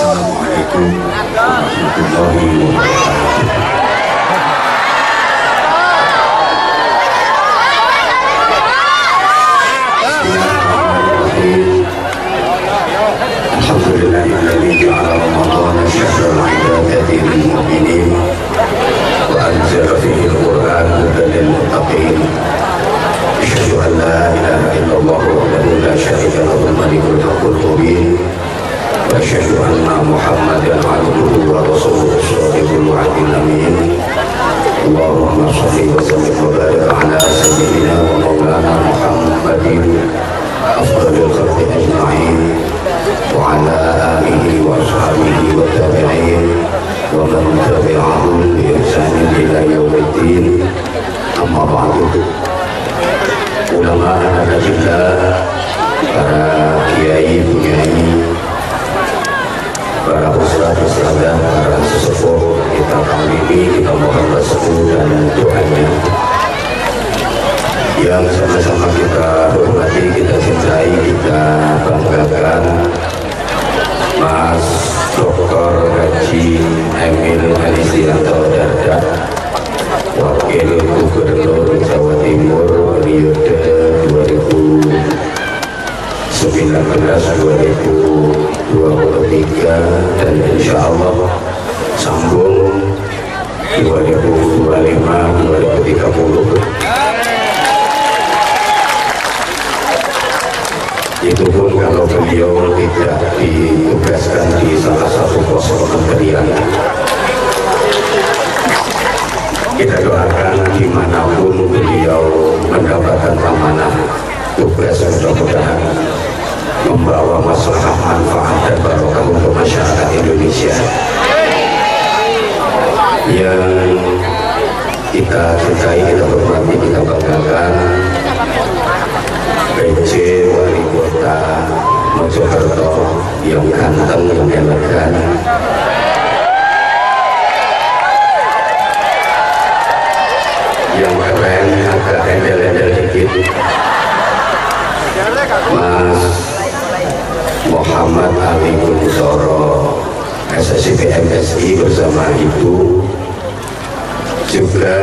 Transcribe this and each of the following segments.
Assalamualaikum warahmatullahi wabarakatuh. Alhamdulillahilladzi ja'ala Ramadhana syahrul 'ibadati lil mu'minin wa anzala fihi al-Qur'an hudan lil muttaqin. Asyhadu an la ilaha illallah wahdahu la syarika lahu al-malikul haqqul mubin. Wa asyhadu anna Muhammadan 'abduhu wa rasuluhu shadiqul wa'dil amin. Allahumma shalli wa sallim wa barik ala sayyidina wa maulana Muhammadin afdalil khalqi ajma'in wa ala alihi wa ashabihi wa tabi'in wa man tabi'ahum bi ihsanin ila yaumiddin. Amma ba'du. Ulama adalah para kiai, para ustadz, para sesepuh kita kali ini kita mohon restu dan doanya yang sama-sama kita hormati, kita cintai, kita banggakan Mas Dr. Haji Emil Elistianto Dardak, Wakil Gubernur Jawa Timur periode 2019-2023 dan insya Allah sambung 2025-2030. Itu pun kalau beliau tidak ditugaskan di salah satu pos kementerian. Kita doakan dimanapun beliau mendapatkan amanah tugas, mudah-mudahan membawa masalah, manfaat dan barokah untuk masyarakat Indonesia. Yang kita cintai, kita hormati, kita banggakan PJ Wali Kota Mojokerto yang ganteng, yang elegan, yang keren, agak endel-endel dikit, Mas Muhammad Ali Kunsoro SSIP MSI bersama Ibu, juga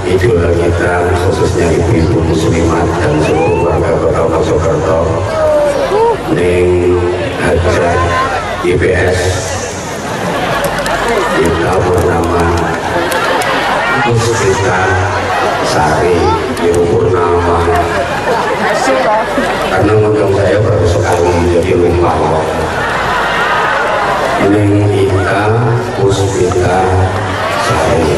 idola kita khususnya ibu-ibu muslimat dan seluruh warga Kota Mojokerto, Ning Hajat IPS kita bernama Puspita Sari Ibu Purnama, karena ngundang saya baru sekali jadi lupa. Ning Ita Puspita Sari,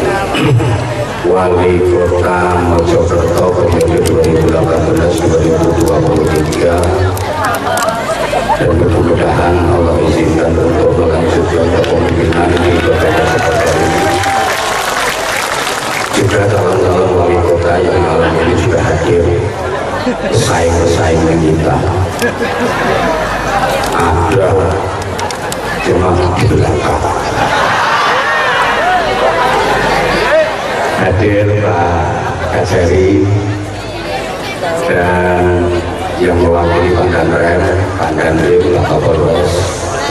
Wali Kota Mojokerto periode 2018-2023, dan mudah-mudahan Allah izinkan untuk melanjutkan kepemimpinan di Kota Mojokerto ini. Juga calon-calon wali kota yang malam ini juga hadir, pesaing-pesaing kita ada, cuma di belakang. Hadir Pak Kajari dan yang mewakili Pandanrem, Pandandim, Pak Kapolres,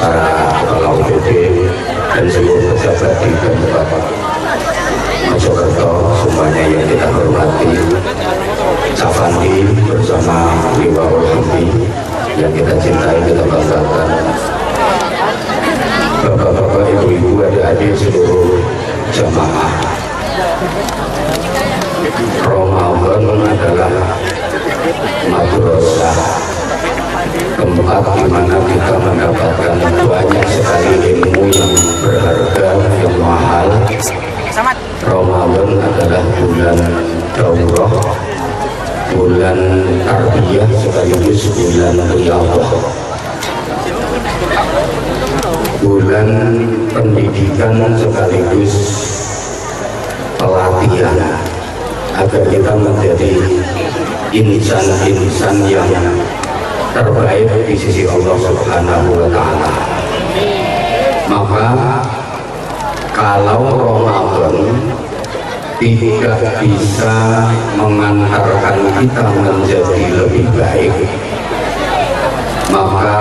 para kepala UPD dan seluruh pejabat di Kabupaten Mojokerto semuanya yang kita hormati. Safandi bersama Liwaul Hamdi yang kita cintai, kita banggakan. Bapak-bapak, ibu-ibu, adik-adik, seluruh jamaah, Ramadan adalah madrasah, tempat di mana kita mendapatkan banyak sekali ilmu yang berharga, yang mahal. Ramadan adalah bulan daurah, bulan tarbiyah, sekaligus bulan riyadhah, bulan pendidikan sekaligus pelatihan agar kita menjadi insan-insan yang terbaik di sisi Allah Subhanahu wa Ta'ala. Maka kalau Ramadan tidak bisa mengantarkan kita menjadi lebih baik, maka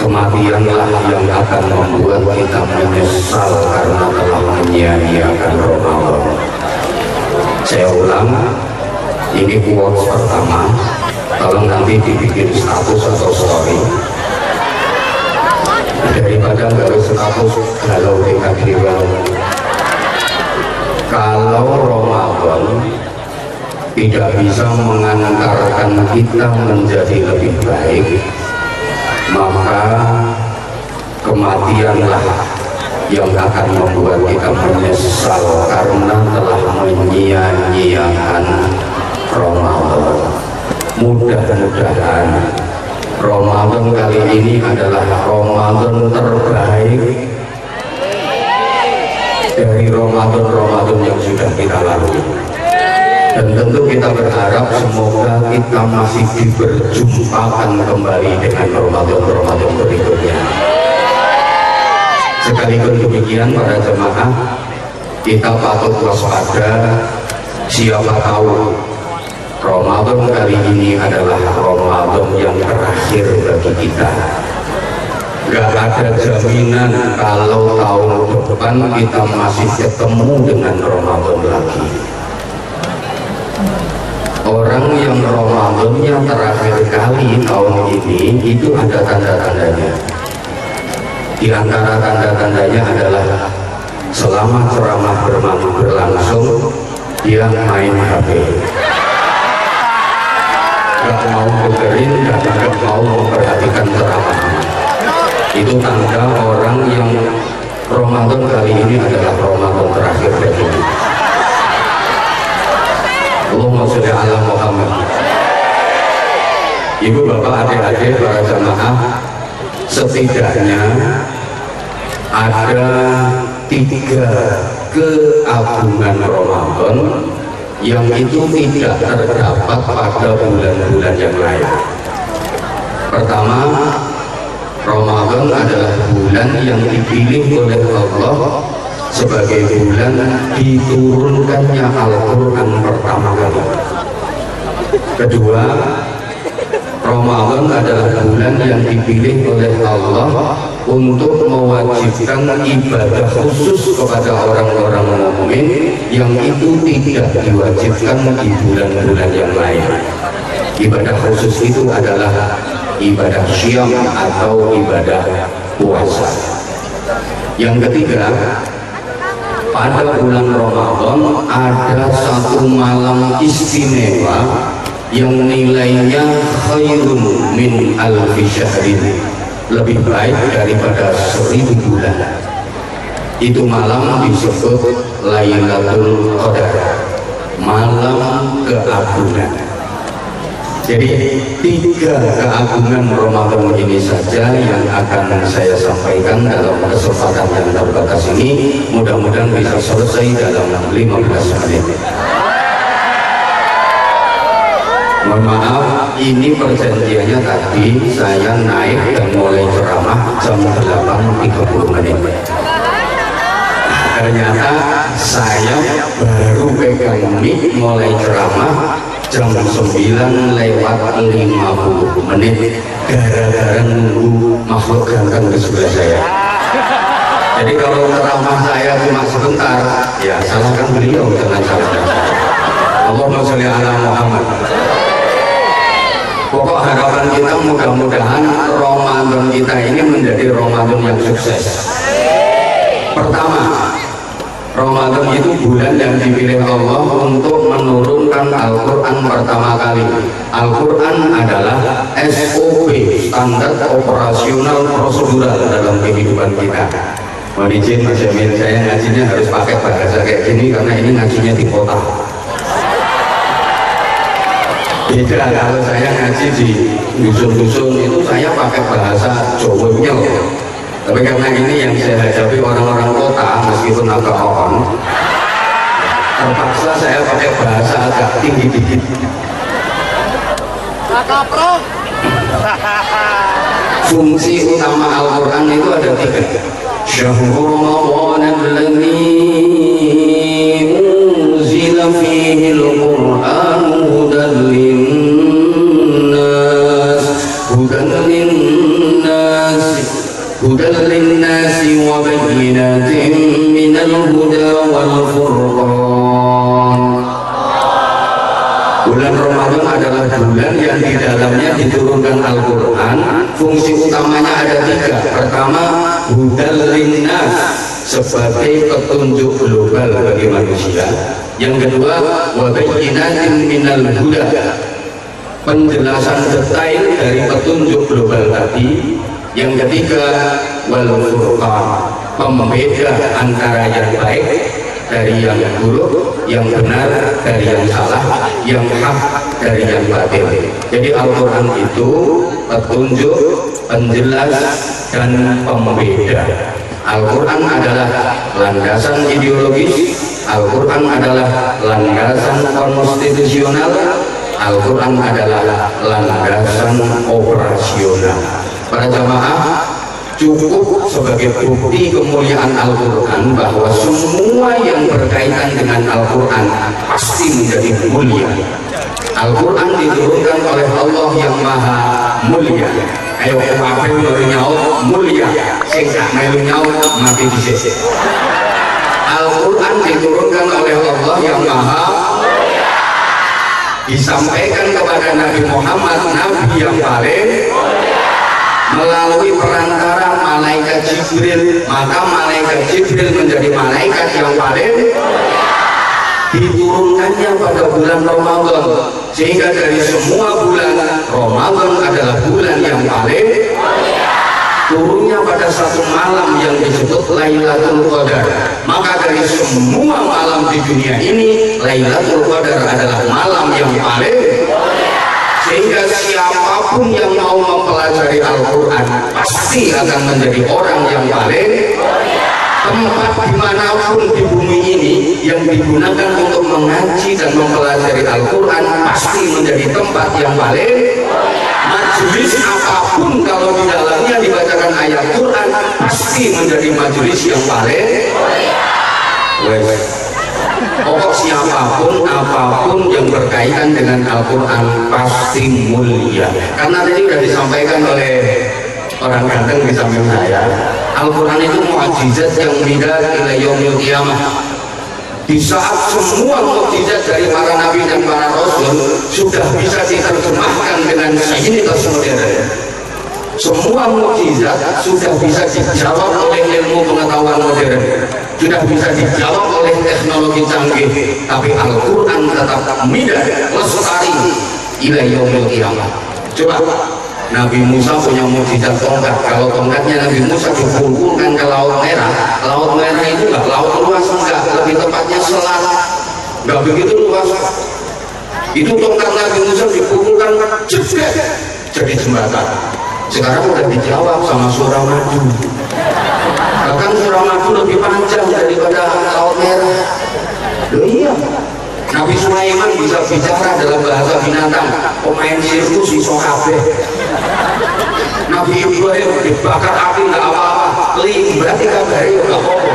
kematianlah yang akan membuat kita menyesal karena telah menyia-nyiakan Ramadan. Saya ulang, ini quotes pertama, kalau nanti dibikin status atau story, daripada gawe status galau dikadiran. Kalau Ramadan tidak bisa mengantarkan kita menjadi lebih baik, maka kematianlah yang akan membuat kita menyesal karena telah menyia-nyiakan Ramadan. Mudah-mudahan Ramadan kali ini adalah Ramadan terbaik dari Ramadan yang sudah kita lalui. Dan tentu kita berharap semoga kita masih diperjumpakan kembali dengan Ramadan berikutnya. Sekalipun demikian para jemaah, kita patut waspada, siapa tahu Ramadan kali ini adalah Ramadan yang terakhir bagi kita. Gak ada jaminan kalau tahun depan kita masih ketemu dengan Ramadan lagi. Orang yang Ramadannya terakhir kali tahun ini itu ada tanda-tandanya. Di antara tanda-tandanya adalah selama ceramah berlangsung dia main HP, gak mau dengerin dan gak mau memperhatikan ceramah. Itu tanda orang yang Ramadan kali ini adalah Ramadan terakhir baginya. Allahumma sholli ala Muhammad. Ibu bapak adik-adik para jamaah, setidaknya ada 3 keagungan Ramadan yang itu tidak terdapat pada bulan-bulan yang lain. Pertama, Ramadan adalah bulan yang dipilih oleh Allah sebagai bulan diturunkannya Al-Quran pertama kali. Kedua, Ramadan adalah bulan yang dipilih oleh Allah untuk mewajibkan ibadah khusus kepada orang-orang mukmin yang itu tidak diwajibkan di bulan-bulan yang lain. Ibadah khusus itu adalah ibadah syam atau ibadah puasa. Yang ketiga, pada bulan Ramadan ada satu malam istimewa yang nilainya khairun min alfi syahrin, lebih baik daripada 1000 bulan. Itu malam disebut Lailatul Qadar, malam keagungan. Jadi 3 keagungan Ramadan ini saja yang akan saya sampaikan dalam kesempatan yang terbatas ini. Mudah-mudahan bisa selesai dalam 15 menit. Mohon maaf, ini perjanjiannya tadi saya naik dan mulai ceramah jam 8.30 menit. Ternyata saya baru pegang mic mulai ceramah jam 9 lewat 50 menit gara-gara nunggu makhluk ganteng di sebelah saya. Jadi kalau ceramah saya cuma sebentar, ya salahkan beliau, jangan salahkan saya. Allahumma sholli ala Muhammad. Pokok harapan kita mudah-mudahan Ramadan kita ini menjadi Ramadan yang sukses. Pertama, Ramadan itu bulan yang dipilih Allah untuk menurunkan Al-Quran pertama kali. Al-Quran adalah SOP, standar operasional prosedural dalam kehidupan kita. Mohon izin Mas Yamin, saya ngajinya harus pakai bahasa kayak gini karena ini ngajinya di kota. Beda kalau saya ngaji di dusun-dusun itu saya pakai bahasa Jawa nyel. Tapi karena ini yang saya hadapi orang-orang kota, meskipun agak on, terpaksa saya pakai bahasa agak tinggi dikit. Fungsi utama Al-Quran itu ada 3. Syahrul Ramadan alladzi unzila fihi al-Qur'an hudan linnas hudal linnasi wa bayyinatin minal huda wal furqan. Bulan Ramadan adalah bulan yang di dalamnya diturunkan Al-Quran. Fungsi utamanya ada 3. Pertama, hudal linnas, sebagai petunjuk global bagi manusia. Yang kedua, wa bayyinatin minal huda, penjelasan detail dari petunjuk global tadi. Yang ketiga, wal furqan, pembeda antara yang baik dari yang buruk, yang benar dari yang salah, yang hak dari yang batil. Jadi Al-Quran itu petunjuk, penjelas, dan pembeda. Al-Quran adalah landasan ideologis, Al-Quran adalah landasan konstitusional, Al-Quran adalah landasan operasional. Para jamaah, cukup sebagai bukti kemuliaan Al-Quran bahwa semua yang berkaitan dengan Al-Quran pasti menjadi mulia. Al-Quran diturunkan oleh Allah yang maha mulia. Ayo kabeh nyaut mulia, sing gak melu nyaut mati dhisik. Al-Quran diturunkan oleh Allah yang maha mulia, disampaikan kepada Nabi Muhammad, Nabi yang paling mulia, melalui perantara malaikat Jibril. Maka malaikat Jibril menjadi malaikat yang paling mulia. Diturunkannya pada bulan Ramadan, sehingga dari semua bulan Ramadan adalah bulan yang paling mulia. Turunnya pada satu malam yang disebut Lailatul Qadar. Maka dari semua malam di dunia ini, Lailatul Qadar adalah malam yang paling mulia. Sehingga siapapun yang mau mempelajari Al-Quran pasti akan menjadi orang yang paling mulia. Tempat dimanapun di bumi ini yang digunakan untuk mengaji dan mempelajari Al-Quran pasti menjadi tempat yang paling mulia. Majelis apapun kalau di dalamnya dibacakan ayat Quran pasti menjadi majelis yang paling mulia. Pokok siapapun apapun yang berkaitan dengan Al-Quran pasti mulia. Karena tadi sudah disampaikan oleh orang ganteng di samping saya, Al-Quran itu mukjizat yang beda ila yaumil qiyamah. Di saat semua mukjizat dari para nabi dan para rasul sudah bisa diterjemahkan dengan sains modern, semua mukjizat sudah bisa dijawab oleh ilmu pengetahuan modern, sudah bisa dijawab oleh teknologi canggih, tapi Al-Quran tetap midah lestari ila yaumil qiyamah. Coba Nabi Musa punya mukjizat tongkat. Kalau tongkatnya Nabi Musa dipulkulkan ke Laut Merah, Laut Merah itu enggak laut luas, enggak, lebih tepatnya selat, enggak begitu luas. Itu tongkat Nabi Musa dipulkulkan jebret jadi jembatan. Sekarang udah dijawab sama Suramadu. Bahkan Suramadu lebih panjang daripada Laut Merah. Loh iya, Nabi Sulaiman bisa bicara dalam bahasa binatang, pemain sirkus iso kabeh. Nabi Ibrahim dibakar api nggak apa-apa, limbah dikabari nggak apa-apa.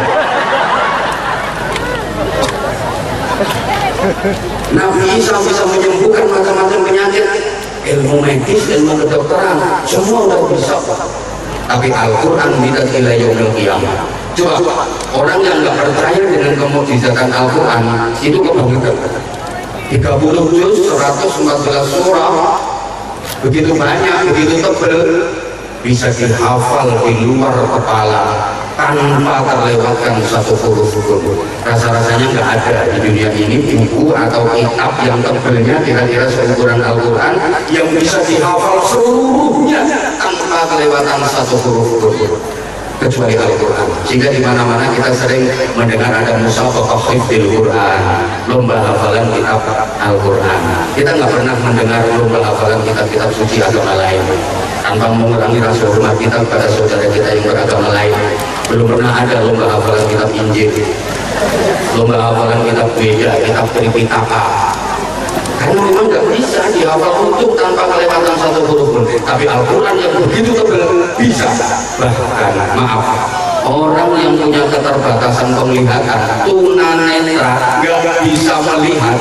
Nabi Isa bisa menyembuhkan macam-macam penyakit, ilmu medis, ilmu kedokteran, semua udah bisa. Tapi Al-Quran tidak ila yaumil qiyamah. Coba orang yang nggak percaya dengan kemukjizatan Al-Quran itu kebangetan. 30 juz, 114 surah, begitu banyak, begitu tebal, bisa dihafal di luar kepala tanpa terlewatkan satu huruf pun. Rasa-rasanya nggak ada di dunia ini buku atau kitab yang tebalnya kira-kira seukuran Al-Quran yang bisa dihafal seluruhnya tanpa kelewatan satu huruf pun, kecuali Al-Quran. Sehingga di mana-mana kita sering mendengar ada musabaqah hifdzil Quran, lomba hafalan kitab Al-Quran. Kita nggak pernah mendengar lomba hafalan kitab-kitab suci agama lain. Tanpa mengurangi rasa hormat kita kepada saudara kita yang beragama lain, belum pernah ada lomba hafalan kitab Injil, lomba hafalan kitab Beda, kitab Tripitaka. Karena memang nggak bisa dihafal utuh tanpa kelewatan satu huruf pun. Tapi Al-Quran yang begitu tebal bisa. Bahkan maaf, orang yang punya keterbatasan penglihatan, tunanetra, nggak bisa melihat,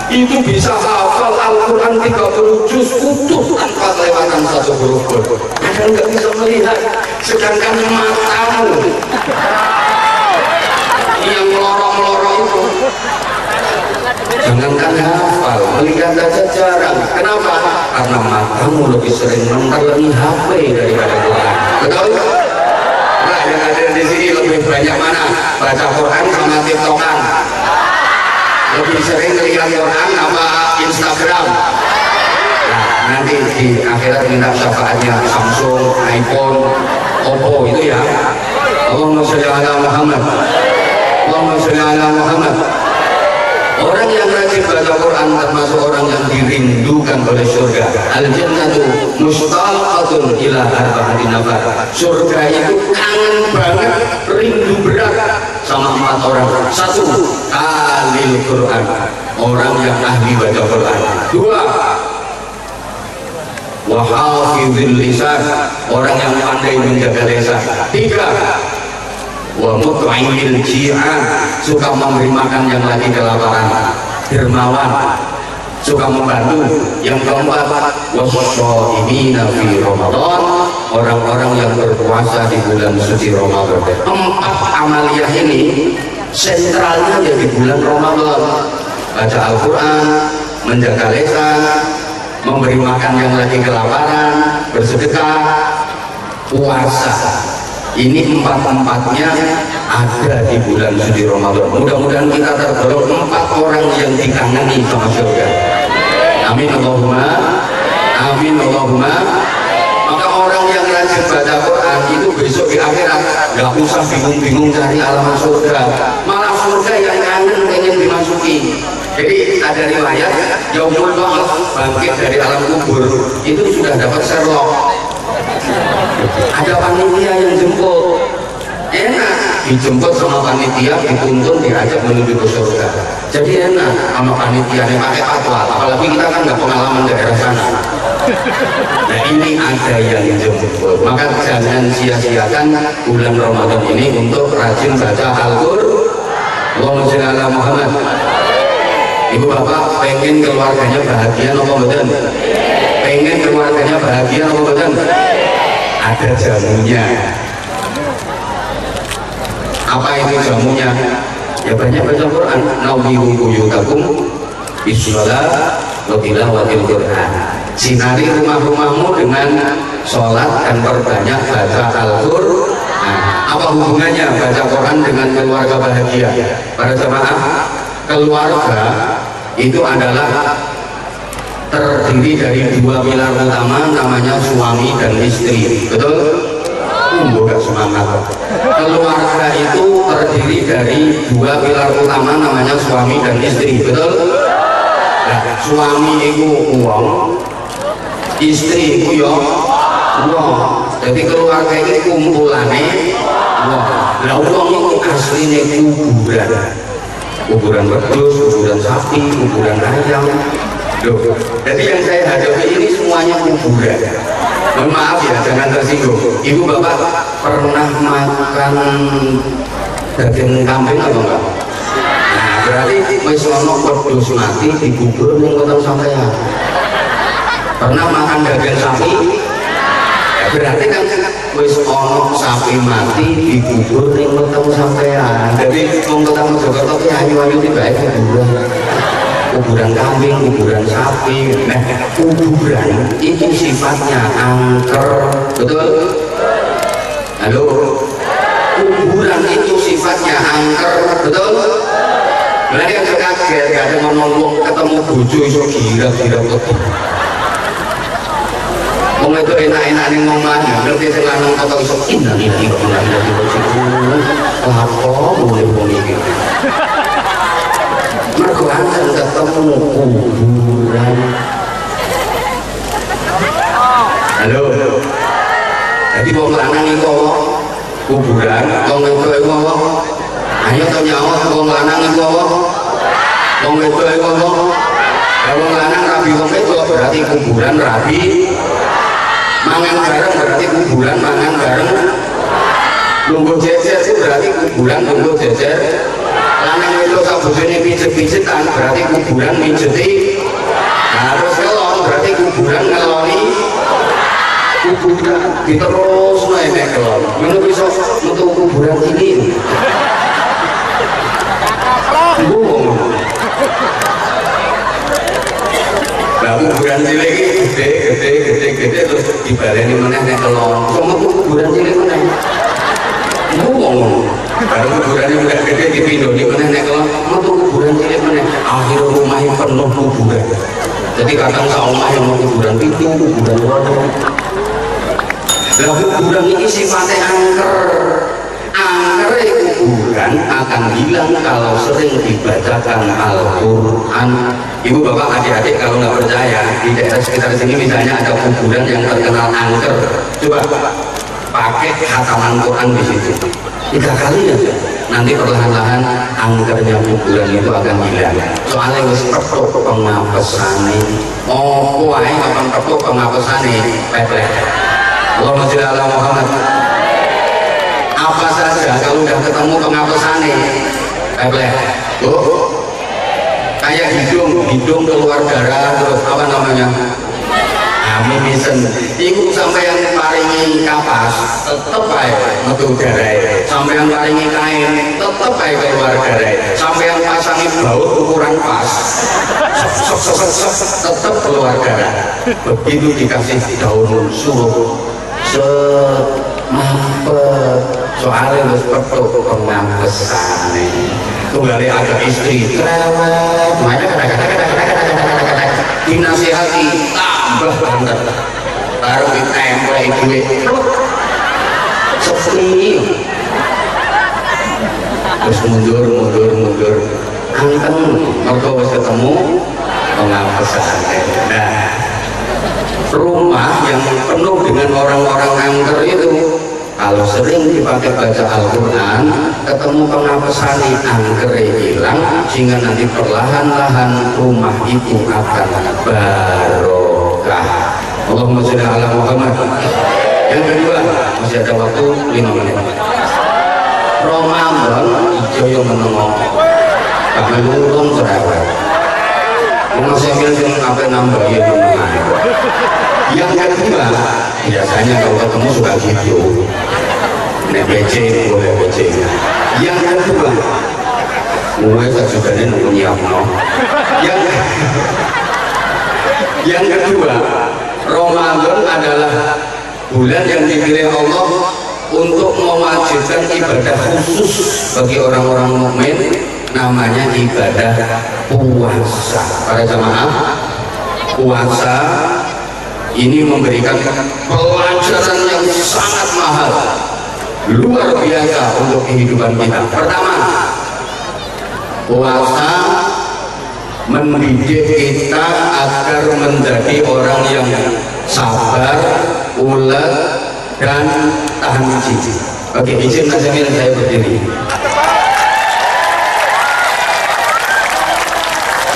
itu bisa hafal Al-Quran 30 juz utuh tanpa kelewatan tulisan satu huruf pun. Kadang nggak bisa melihat, sedangkan matamu yang melorong-melorong itu, jangankan hafal, melihat saja jarang. Kenapa? Karena matamu lebih sering mentelangi HP daripada Quran. Betul? Nah, yang ada di sini lebih banyak mana? Baca Quran sama TikTokan? Lebih sering lihat Quran apa Instagram? Nah, nanti di akhirat minta syafaatnya Samsung, iPhone, Oppo itu ya. Allahumma sholli ala Muhammad. Allahumma sholli ala Muhammad. Orang yang rajin baca Quran termasuk orang yang dirindukan oleh surga. Al-jannatu mustaqatun ila arba'ati nafar. Surga itu kangen banget, rindu berat sama 4 orang. 1. Alil Quran, orang yang ahli baca Quran. 2. Wahafizil lisan, orang yang pandai menjaga lisan. 3. Wa mut'imil ji'an, suka memberi makan yang lagi kelaparan, dermawan, suka membantu. Yang 4, was-shaimina fi Ramadan, orang-orang yang berpuasa di bulan suci Ramadan. 4 amaliyah ini sentralnya ada di bulan Ramadan. Baca Al-Quran, menjaga lisan, memberi makan yang lagi kelaparan, bersedekah, puasa. Ini 4-empatnya ada di bulan suci Ramadan. Mudah-mudahan kita tergolong 4 orang yang dikangeni sama surga. Amin Allahumma, amin Allahumma. Maka orang yang rajin baca Quran itu besok di akhirat nggak usah bingung-bingung cari alamat surga, malah surga yang kangen pengen dimasuki. Jadi ada riwayat yaumul ba'ats, bangkit dari alam kubur, itu sudah dapat Sherlock. Ada panitia yang jemput, enak dijemput sama panitia, dituntun, diajak menuju ke surga. Jadi enak sama panitia yang pakai fatwa, apalagi kita kan nggak pengalaman daerah sana. Nah ini ada yang jemput, maka jangan sia-siakan bulan Ramadan ini untuk rajin baca Al-Qur'an. Allahumma sholli ala Muhammad. Ibu bapak pengen keluarganya bahagia apa betul? Pengen keluarganya bahagia apa betul? Ada jamunya. Apa itu jamunya? Ya banyak baca Quran. Nawwiru buyutakum bis-shalah wa tilawatil Quran. Sinari rumah-rumahmu dengan sholat dan perbanyak baca Al-Qur'an. Apa hubungannya baca Quran dengan keluarga bahagia? Para jemaah, keluarga itu adalah terdiri dari 2 pilar utama, namanya suami dan istri. Betul? Gak semangat. Keluarga itu terdiri dari 2 pilar utama, namanya suami dan istri. Betul? Nah, suami itu uang, istri itu ya uang. Jadi keluarga ini kumpulannya uang. Nah, uang itu aslinya kuburan. Kuburan wedhus, kuburan sapi, kuburan ayam. Loh, jadi yang saya hadapi ini semuanya kuburan. Mohon maaf ya, jangan tersinggung. Ibu bapak pernah makan daging kambing atau enggak? Nah, berarti wis ono wedhus mati dikubur ning kono sampean. Pernah makan daging sapi? Ya, berarti kan wis ono sapi mati dikubur ning kono sampean. Jadi wong Kota Mojokerto ki ayu-ayu tibae kuburan. Kuburan kambing, kuburan sapi. Nah, kuburan itu sifatnya angker. Betul? Halo? Kuburan itu sifatnya angker. Betul? Nah, yang kaget, gak ada ngomong ketemu bojo iso gira-gira betul. Wong itu enak-enak ning omah, ngerti sing lanang kok iso ini kok nang dadi bojoku. Lapo wong iki. Mergo anjen ketemu kuburan. Halo. Jadi wong lanang iku kuburan, wong wedok iku apa? Ayo to nyaut wong lanang iku apa? Wong wedok iku apa? Wong lanang rabi wong wedok berarti kuburan rabi. Mangan bareng berarti kuburan mangan bareng. Lungguh jejer itu berarti kuburan lungguh jejer. Lanang itu sabujane pijet-pijetan berarti kuburan mijeti. Nah, terus kelon berarti kuburan ngeloni. kuburan diterus naik kelon mana bisa untuk kuburan ini nah kuburan cilik gede terus dibaleni meneh nek kelon sama kuburan cilik meneh baru kuburan yang udah gede dipindoni meneh nek kelon metu kuburan cilik meneh akhir rumahnya penuh kuburan jadi kadang saomah yang mau kuburan itu kuburan waduh lah kuburan ini sifatnya angker kuburan akan hilang kalau sering dibacakan Al-Quran. Ibu bapak adik-adik kalau nggak percaya di daerah sekitar sini misalnya ada kuburan yang terkenal angker, coba pakai khataman Quran di situ 3 kali aja nanti perlahan-lahan angkernya kuburan itu akan hilang soalnya wis petuk pengapesane oh wae kapan petuk pengapesane peplek Allahumma sholli ala Muhammad. Apa saja kalau udah ketemu pengapesane peplek kayak hidung keluar darah terus apa namanya mimisen iku sampai yang paringi kapas tetep ae metu darah sampai yang paringi kain tetep ae keluar darah sampai yang pasangi baut ukuran pas tetep keluar darah begitu dikasih daun suruh mampet soalnya harus petuk pengapesan kembali ada istri cerewet dinasihati tambah banget baru ditempel duit sepi terus mundur angkeng mereka harus ketemu pengapesan nah rumah yang penuh dengan orang-orang angker itu kalau sering dipakai baca Al-Quran ketemu pengapesan angker hilang sehingga nanti perlahan-lahan rumah itu akan barokah. Allahumma sholli ala Muhammad. Yang kedua masih ada waktu 5 menit Ramadan ijoyo menengok kami ngurung cerewet masih ambil apa nambah ya yang kedua biasanya kalau ketemu suka gitu nek BC boleh BC yang kedua gue sajudane nunggu nyiapno yang kedua Ramadan adalah bulan yang dipilih Allah untuk mewajibkan ibadah khusus bagi orang-orang mukmin namanya ibadah puasa. Para jamaah puasa ini memberikan pelajaran yang sangat mahal luar biasa untuk kehidupan kita. Pertama, puasa mendidik kita agar menjadi orang yang sabar, ulet, dan tahan uji. Oke, izin Mas Emil saya berdiri.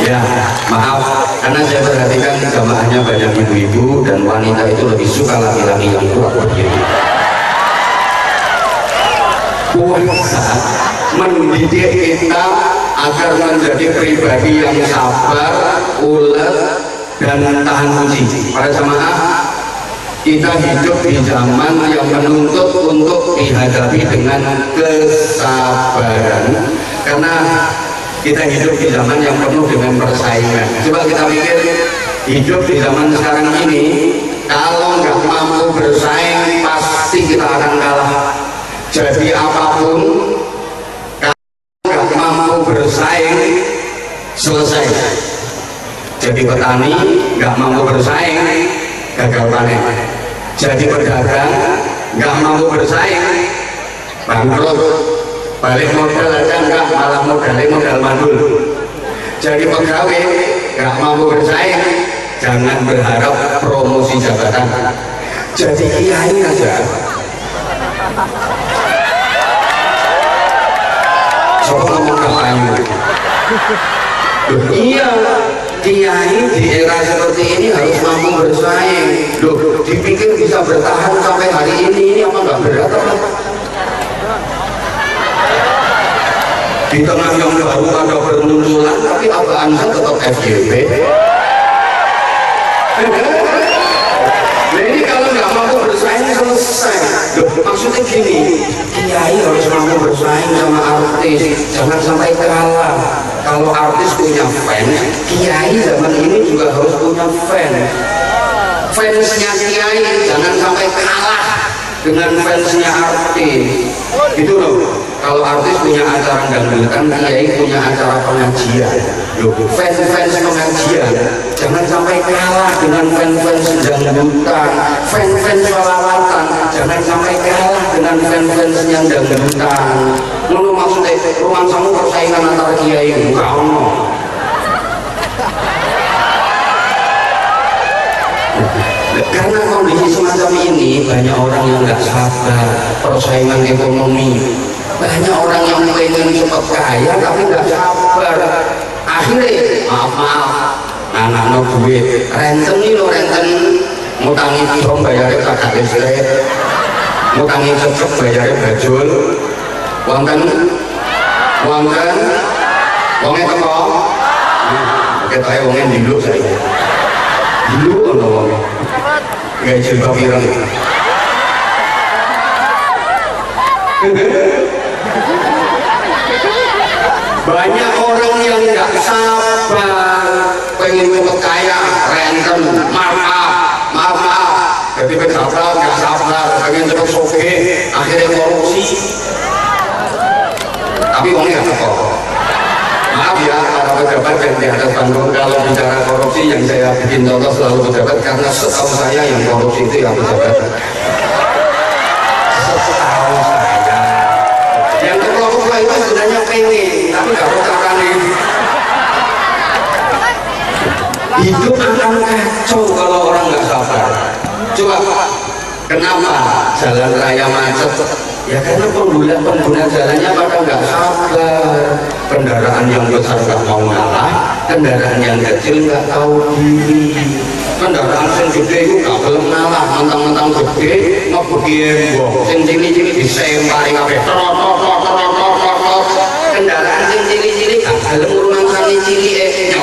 Ya, maaf karena saya perhatikan jamaahnya banyak ibu-ibu dan wanita itu lebih suka laki-laki yang kuat berdiri. Puasa mendidik kita agar menjadi pribadi yang sabar, ulet, dan tahan uji. Para jamaah, kita hidup di zaman yang menuntut untuk dihadapi dengan kesabaran karena kita hidup di zaman yang penuh dengan persaingan. Coba kita pikir hidup di zaman sekarang ini kalau nggak mampu bersaing pasti kita akan kalah. Jadi apapun kalau nggak mampu bersaing selesai. Jadi petani nggak mampu bersaing gagal panen. Jadi pedagang nggak mampu bersaing bangkrut. Balik modal aja enggak, malah modal mandul. Jadi pegawai enggak mampu bersaing, jangan berharap promosi jabatan. Jadi kiai aja. Coba ngomong kampanye. Iya, kiai di era seperti ini harus mampu bersaing. Loh, dipikir bisa bertahan sampai hari ini apa enggak berat apa? Di tengah yang baru ada bermunculan tapi apa Anda tetap FYP? Nah, ini kalau nggak mampu Maksudnya gini, kiai harus mampu bersaing sama artis, jangan sampai kalah. Kalau artis punya fans, kiai zaman ini juga harus punya fans. Fansnya kiai jangan sampai kalah dengan fansnya artis. Itu loh. Kalau artis punya acara dangdutan, kiai punya acara pengajian. Loh, fans pengajian jangan sampai kalah dengan fans dangdutan. Fans sholawatan jangan sampai kalah dengan fans yang dangdutan. Ngono maksudnya ruang samu persaingan antara kiai bukan ono. Karena kondisi semacam ini banyak orang yang nggak sabar, persaingan ekonomi, banyak orang yang pengen cepat kaya tapi nggak sabar. Akhirnya maaf anak-anak duit renten nih lo, renten ngutangi dong bayarnya kakak listrik, ngutangi cocok bayarnya bajul, uangkan uangnya teko kita ya uangnya dulu saya dulu kalau uangnya gak jilbab ireng. Banyak orang yang nggak sabar pengen cepet kaya, renten, maaf jadi pengen nggak sabar pengen cepet soge, akhirnya korupsi tapi uangnya nggak teko. Maaf ya para pejabat yang di atas panggung, kalau bicara korupsi yang saya bikin contoh selalu pejabat, karena setahu saya yang korupsi itu yang pejabat. Setahu saya yang korupsi itu sebenarnya pengen tapi nggak mau caranya. Hidup akan kacau kalau orang nggak sabar. Coba kenapa jalan raya macet? Ya karena pengguna jalannya pada nggak sabar. Kendaraan yang besar nggak mau ngalah, kendaraan yang kecil nggak tahu diri. Kendaraan yang gede itu nggak belum ngalah, mentang-mentang gede mau pergi yang cili-cili disempari kabeh. Kendaraan yang cili-cili nggak belum urungan kali cili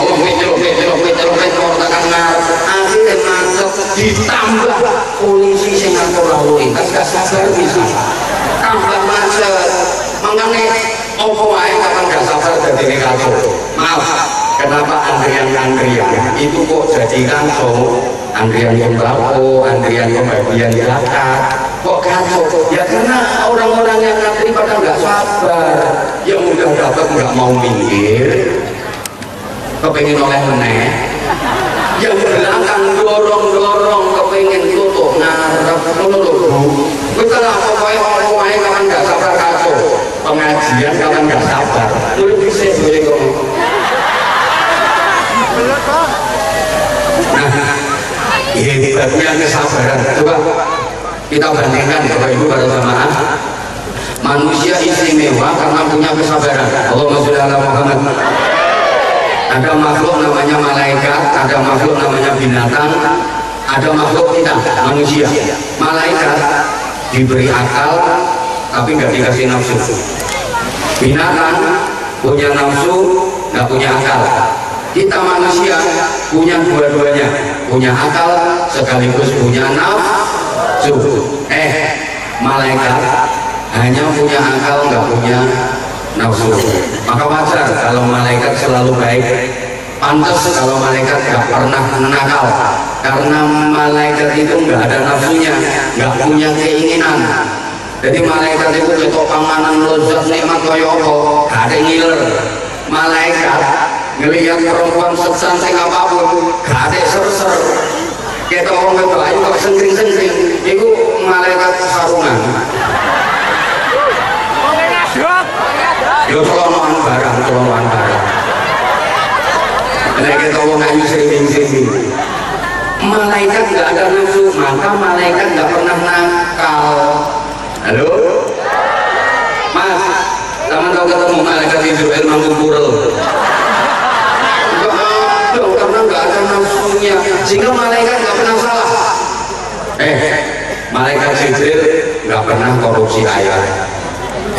nyolong tekan ngarep, akhirnya macet, ditambah polisi yang ngatur lalu lintas nggak sabar bisa. Tambah macet, mengenai opo ae kapan gak sabar jadi kacau. Maaf, kenapa antrian itu kok jadi kacau? Antrian sembako, antrian pembagian zakat, kok kacau? Ya karena orang-orang yang ngantri pada nggak sabar, yang udah dapat nggak mau minggir, kepengen oleh meneh, yang belakang dorong kepengen tutup ngarep menurut. Betul lah, pokoknya kapan nggak sabar kacau. Pengajian kapan nggak sabar. Dulu bisa boleh kok. Nah, hebatnya kesabaran. Coba kita bandingkan Bapak Ibu para jamaah. Manusia istimewa karena punya kesabaran. Allahumma sholli ala Muhammad. Ada makhluk namanya malaikat, ada makhluk namanya binatang, ada makhluk kita manusia. Malaikat diberi akal tapi nggak dikasih nafsu. Binatang punya nafsu nggak punya akal. Kita manusia punya dua-duanya, punya akal sekaligus punya nafsu. Malaikat hanya punya akal nggak punya nafsu. Maka wajar kalau malaikat selalu baik. Pantas kalau malaikat nggak pernah nakal, karena malaikat itu nggak ada nafsunya, nggak punya keinginan. Jadi malaikat itu ketok panganan lezat nikmat kaya apa, gak ada ngiler. Malaikat ngelihat perempuan secantik apapun, gak ada ser-ser. Kita orang wedok ayu kok sengkring-sengkring, itu malaikat sarungan. Yo celonoan barang. Nek kita wong ayu sering-sering. Malaikat nggak ada nafsu, maka malaikat nggak pernah nakal. Halo, Mas, kamu tahu ketemu malaikat Israel Mangkupurel? Karena nggak ada nafsunya, sehingga malaikat nggak pernah salah. Malaikat Jibril nggak pernah korupsi ayat.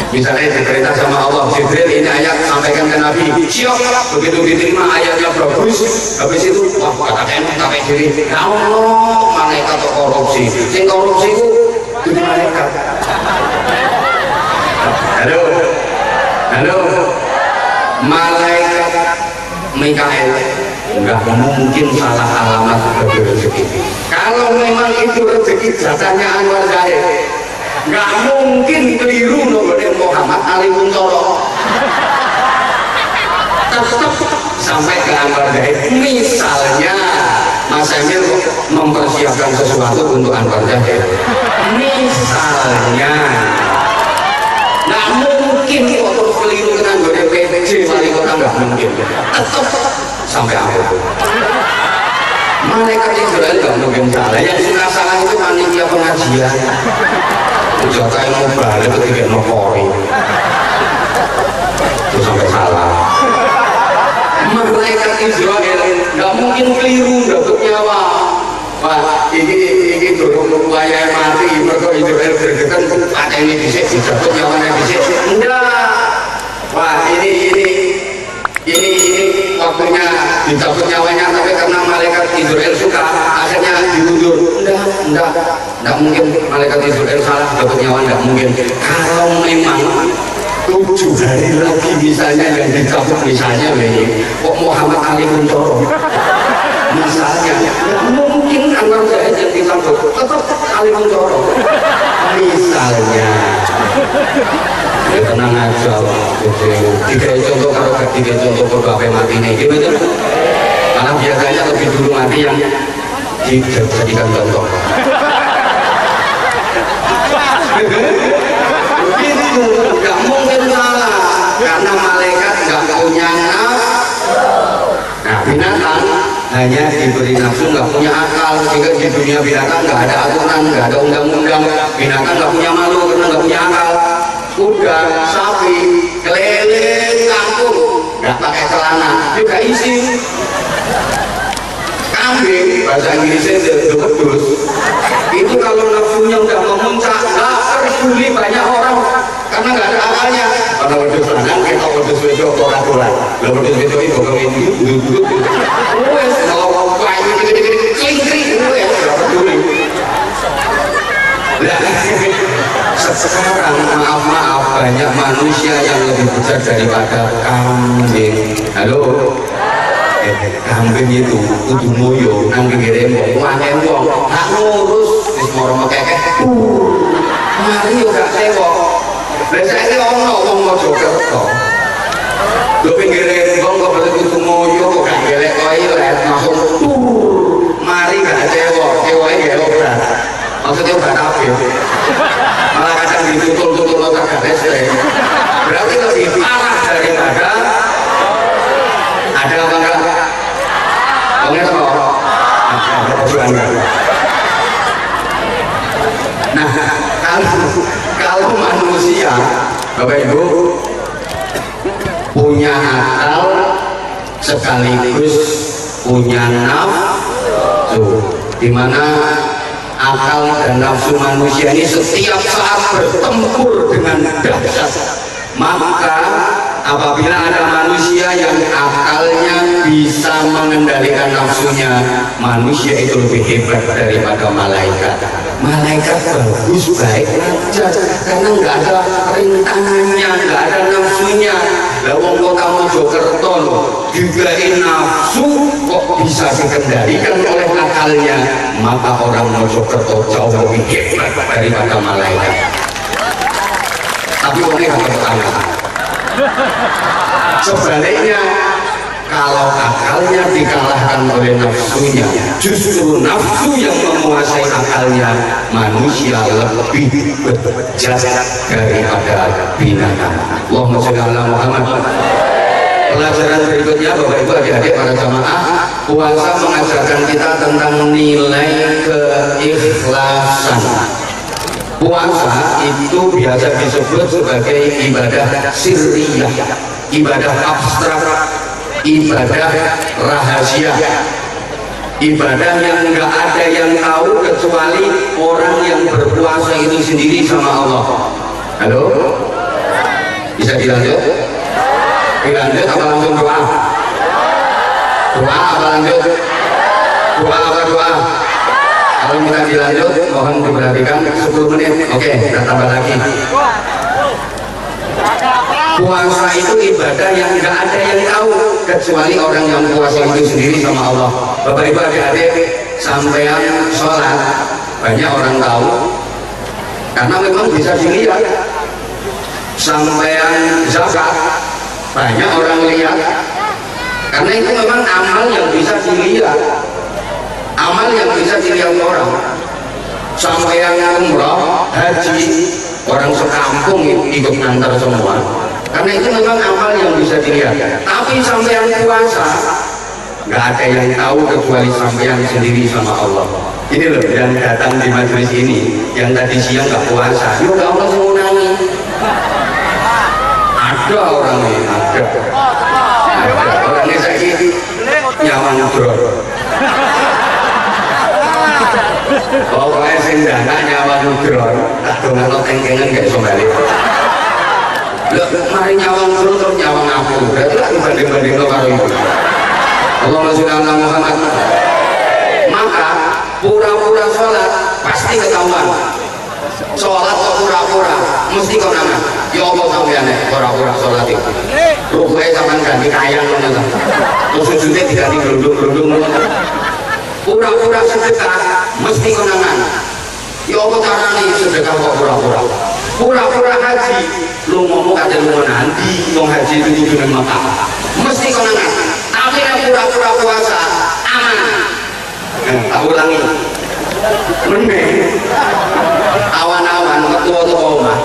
Misalnya diperintah sama Allah, Jibril ini ayat sampaikan ke Nabi, siap. Begitu diterima ayatnya bagus, habis itu wah kata enak sampai diri. Ya Allah, malaikat korupsi. Sing korupsi itu malaikat. Halo, malaikat Mikael nggak mungkin salah alamat bagi rezeki. Kalau memang itu rezeki jatahnya Anwar Zahid, nggak mungkin keliru nomornya Muhammad Ali Kuntoro. Tetap sampai ke Anwar Zahid. Misalnya Mas Emil mempersiapkan sesuatu untuk Anwar Zahid, misalnya nggak mungkin waktu keliru dengan PJ wali kota, nggak mungkin. Tetap sampai akhir. Malaikat Israel nggak mungkin salah. Yang suka salah itu panitia pengajian. Jatah yang mau balik ketika nopori itu sampai salah. Malaikat Israel nggak mungkin keliru dapat nyawa. Pak, ini dorong wayang mati, mereka Israel berdekat ada ini bisa dapat nyawanya bisa. Enggak. Wah, ini waktunya dicabut nyawanya, tapi karena malaikat Israel suka, akhirnya diundur. Enggak mungkin malaikat Israel salah dapat nyawa, enggak mungkin. Kalau memang 7 hari lagi misalnya yang dicabut, misalnya ini kok Muhammad Ali Kuntoro misalnya, enggak mungkin Anwar Zahid yang dicabut, tetap Ali Kuntoro misalnya. Ya tenang aja, tiga contoh kalau tiga contoh beberapa mati ini gitu, karena biasanya lebih dulu mati yang dijadikan contoh. Itu nggak mungkin salah, karena malaikat nggak punya nafsu. Nah, binatang hanya diberi nafsu, nggak punya akal. Sehingga di dunia binatang nggak ada aturan, nggak ada undang-undang. Binatang nggak punya malu karena nggak punya akal. Kuda, sapi, keliling kampung nggak pakai celana juga isi. Kambing bahasa Inggrisnya the pedus itu kalau nafsunya udah memuncak nggak peduli banyak orang karena nggak ada akalnya. Karena wedus lanang kita wedus wedok orang-orang lah wedus wedok itu kalau ini duduk kalau kayu cingkring nggak peduli. Sekarang maaf banyak manusia yang lebih besar daripada kambing. Halo, kambing itu kudu moyo nang pinggire wong wae wong hak ngurus wis moro mekek mari yo gak tewok. Lah saiki ono wong Mojokerto lho pinggire wong kok kudu moyo kok gak gelek toilet langsung mari gak tewok tewoke gak obrat maksudnya obat apa malah kadang ditutul-tutul otak listrik. Berarti lebih parah daripada ada apa enggak? Enggak kok. Nah, kalau manusia Bapak Ibu punya akal sekaligus punya nafsu, di mana akal dan nafsu manusia ini setiap saat bertempur dengan dahsyat. Maka apabila ada manusia yang akalnya bisa mengendalikan nafsunya, manusia itu lebih hebat daripada malaikat. Malaikat bagus baik aja karena nggak ada rintangannya, nggak ada nafsunya. Lah wong kota Mojokerto juga nafsu kok bisa dikendalikan oleh akalnya, maka orang Mojokerto jauh lebih hebat daripada malaikat. Tapi orangnya nggak pertama. Sebaliknya, kalau akalnya dikalahkan oleh nafsunya, justru nafsu yang menguasai akalnya, manusia lebih bejat daripada binatang. Allahumma sholli ala Muhammad. Pelajaran berikutnya Bapak Ibu adik-adik para jamaah, puasa mengajarkan kita tentang nilai keikhlasan. Puasa itu biasa disebut sebagai ibadah sirriyah, ibadah abstrak, ibadah rahasia, ibadah yang nggak ada yang tahu kecuali orang yang berpuasa itu sendiri sama Allah. Halo, bisa dilanjut? Dilanjut apa langsung doa? Doa apa lanjut? Doa apa doa? Kalau kita dilanjut, mohon diperhatikan 10 menit. Oke, kita tambah lagi. Puasa itu ibadah yang nggak ada yang tahu kecuali orang yang puasa itu sendiri sama Allah. Bapak Ibu adik-adik, sampean sholat banyak orang tahu karena memang bisa dilihat. Sampean zakat banyak orang lihat karena itu memang amal yang bisa dilihat, amal yang bisa dilihat orang. Sampean umrah, haji, orang sekampung ikut ngantar semua karena itu memang amal yang bisa dilihat. Tapi sampean puasa nggak ada yang tahu kecuali sampean sendiri sama Allah. Ini loh yang datang di majelis ini yang tadi siang nggak puasa, yuk Allah mengulangi. Ada orang ini, ada orangnya sakit nyawa ngobrol. Pokoknya sendana nyawa ngobrol tak dongan tengkengan gak bisa balik. Loh, mari nyawa ngobrol terus nyawa ngapur berarti lah dibanding-banding lo karo itu. Allahumma sholli ala Muhammad. Maka pura-pura sholat pasti ketahuan. Sholat kok pura-pura mesti kau nama ya Allah sampeyan pura-pura sholat itu rukuknya sampean ganti kayang terus sujudnya diganti gelundung-gelundung pura-pura sedekah mesti kau nama ya Allah caranya sedekah kok pura-pura. Pura-pura haji lu ngomong ada lu nanti mau haji itu dengan mata mesti kau nama. Tapi yang pura-pura puasa aman. Tak ulangi meneng awan-awan ketua-ketua omah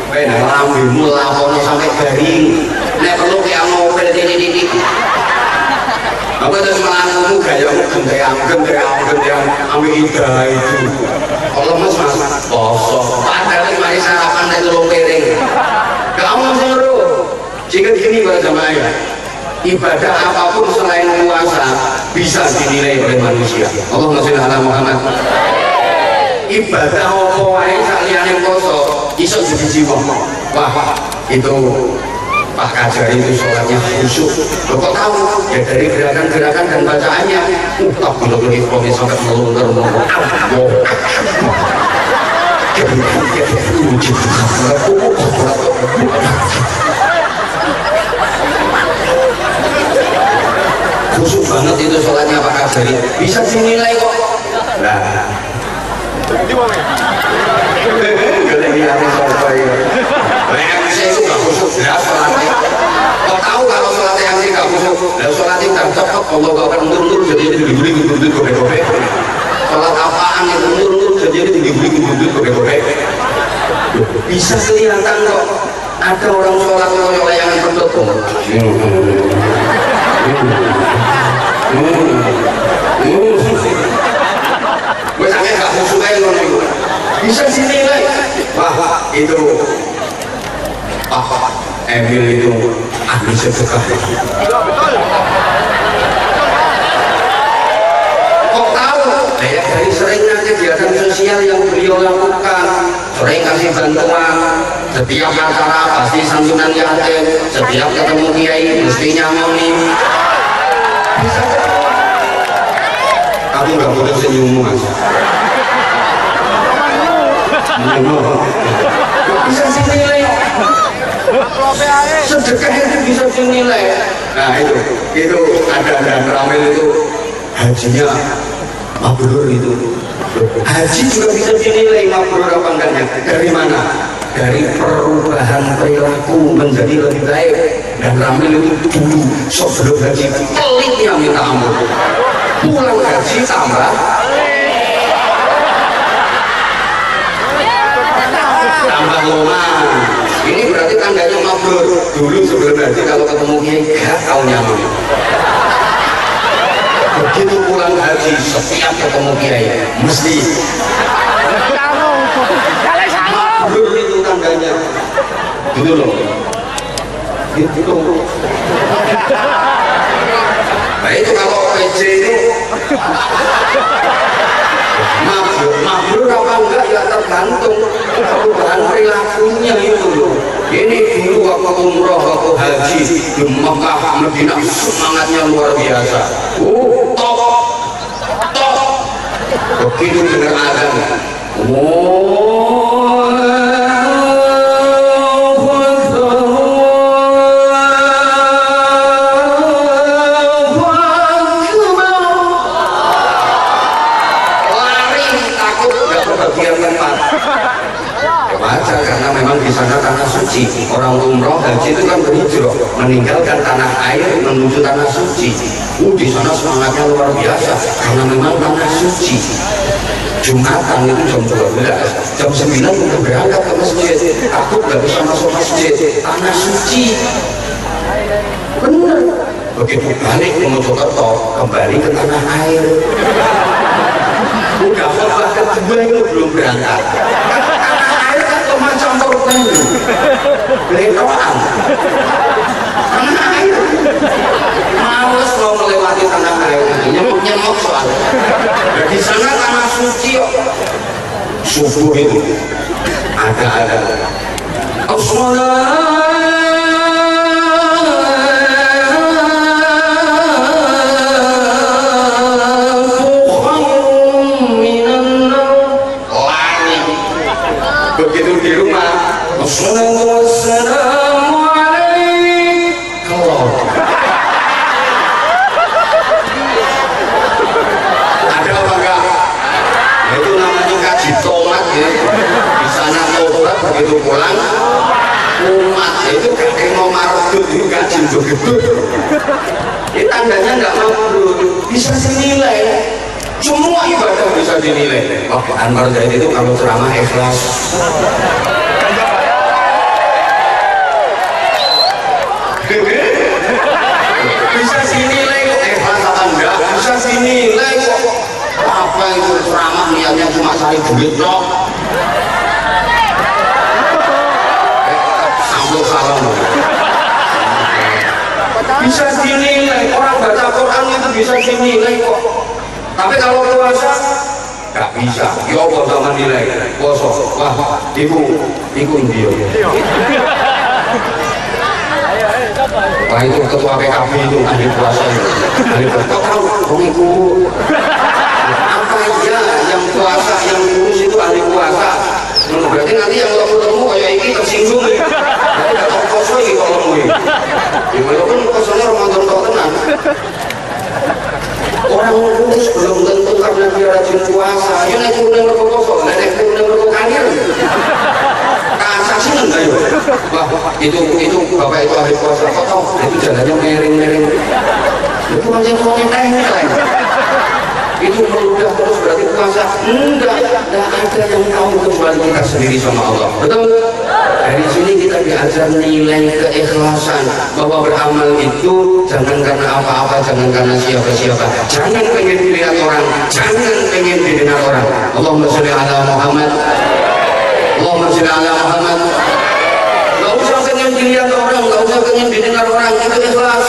bener lambemu lapono sampai garing nek perlu kayak ngopel titik-titik apa terus melangkamu gayamu gendeang ambil ida itu kalau mas kosong padahal mari sarapan dan telur piring kamu seluruh jika gini pada jamaah ibadah apapun selain puasa bisa dinilai oleh manusia. Allahumma sholli ala Muhammad. Ibadah apa wae saliyane poso iso jadi jiwa. Wah, itu Pak Kajar itu sholatnya khusyuk. Kok tahu? Ya dari gerakan-gerakan dan bacaannya. Tak belum ikhram sampai melungker khusyuk banget itu sholatnya Pak Kabari bisa dinilai kok lah saya itu gak khusyuk jelas sholatnya kok tahu kalau sholatnya yang ini gak khusyuk dan sholatnya udah cepet Allah gak akan mundur jadi dibeli gubernur gobe-gobe sholat apaan itu mundur jadi dibeli gubernur gobe-gobe bisa kelihatan kok ada orang sholat oleh yang bertutup gue sampe gak khusyuk aja loh bisa dinilai wah itu Pak Emil itu ahli sedekah kok tahu ya dari seringnya kegiatan sosial yang beliau lakukan sering kasih bantuan setiap acara pasti santunan yatim setiap ketemu kiai mesti nyamoni kamu gak boleh senyum mas bisa dinilai sedekah itu bisa dinilai nah itu ada ramil itu hajinya mabrur itu haji juga bisa dinilai mabrur apa enggaknya dari mana dari perubahan perilaku menjadi lebih baik dan ramil itu dulu sebelum haji pelitnya minta ampun pulang haji tambah lomang ini berarti tandanya mabrur dulu sebelum haji kalau ketemu kiai gak kau nyaman begitu pulang haji setiap ketemu kiai mesti mabrur itu tandanya gitu loh gitu nah itu kalau PJ itu mabrur apa enggak ya tergantung perubahan perilakunya itu loh ini dulu waktu umroh waktu haji di Mekah Madinah semangatnya luar biasa top begitu dengar azan wajar karena memang di sana tanah suci. Orang umroh haji itu kan berhijrah, meninggalkan tanah air menuju tanah suci. Di sana semangatnya luar biasa karena memang tanah suci. Jumatan itu jam 12, jam 9 udah berangkat ke masjid. Aku gak bisa masuk masjid, tanah suci. Bener. Begitu balik ke Mojokerto, kembali ke tanah air. Udah khotbah kedua itu belum berangkat. Tanah air kan cuma campur tanah, geletokan. Tanah air. Males mau melewati tanah air, nyemuk soalnya. Di sana tanah suci kok. Subuh itu ada. Begitu di rumah, Assalamualaikum. Ada apa enggak? Itu namanya kaji tomat ya. Di sana tomat begitu pulang, umat itu kakek mau mardut itu kaji begitu. Ini tandanya enggak mau bisa dinilai. Semua ibadah bisa dinilai. Oh, Anwar Zaid itu kalau ceramah ikhlas. Bisa dinilai kok ikhlas apa enggak? Bisa dinilai kok. Apa itu ceramah niatnya cuma cari duit dong? Sambung salam. Bisa dinilai, orang baca Quran itu bisa dinilai kok. Tapi kalau puasa nggak bisa. Ya Allah sama nilai puasa. Wah, ibu dia. Wah itu ketua PKB itu ahli puasa itu. Ahli puasa. Kau ibu. Apa aja yang puasa yang lurus itu ahli puasa. Berarti nanti yang ketemu kayak ini tersinggung. Nanti nggak tahu puasa ini kalau ngomong. Gimana pun puasanya Ramadan kau tenang. Orang lurus belum tentu karena dia rajin puasa. Ya naik kuning rokok kosong, naik kuning rokok kanir. Kasasi enggak ya? Wah itu bapak itu ahli puasa. Kok tahu? Itu jalannya miring. Itu macam teknik lain. Itu meludah terus berarti puasa. Enggak ada yang tahu kecuali kita sendiri sama Allah. Betul? Dari sini kita diajar nilai keikhlasan bahwa beramal itu jangan karena apa-apa, jangan karena siapa-siapa, jangan pengen dilihat orang, jangan pengen didengar orang. Allahumma sholli ala Muhammad. Allahumma sholli ala Muhammad. Gak usah pengen dilihat orang, gak usah pengen didengar orang, itu ikhlas.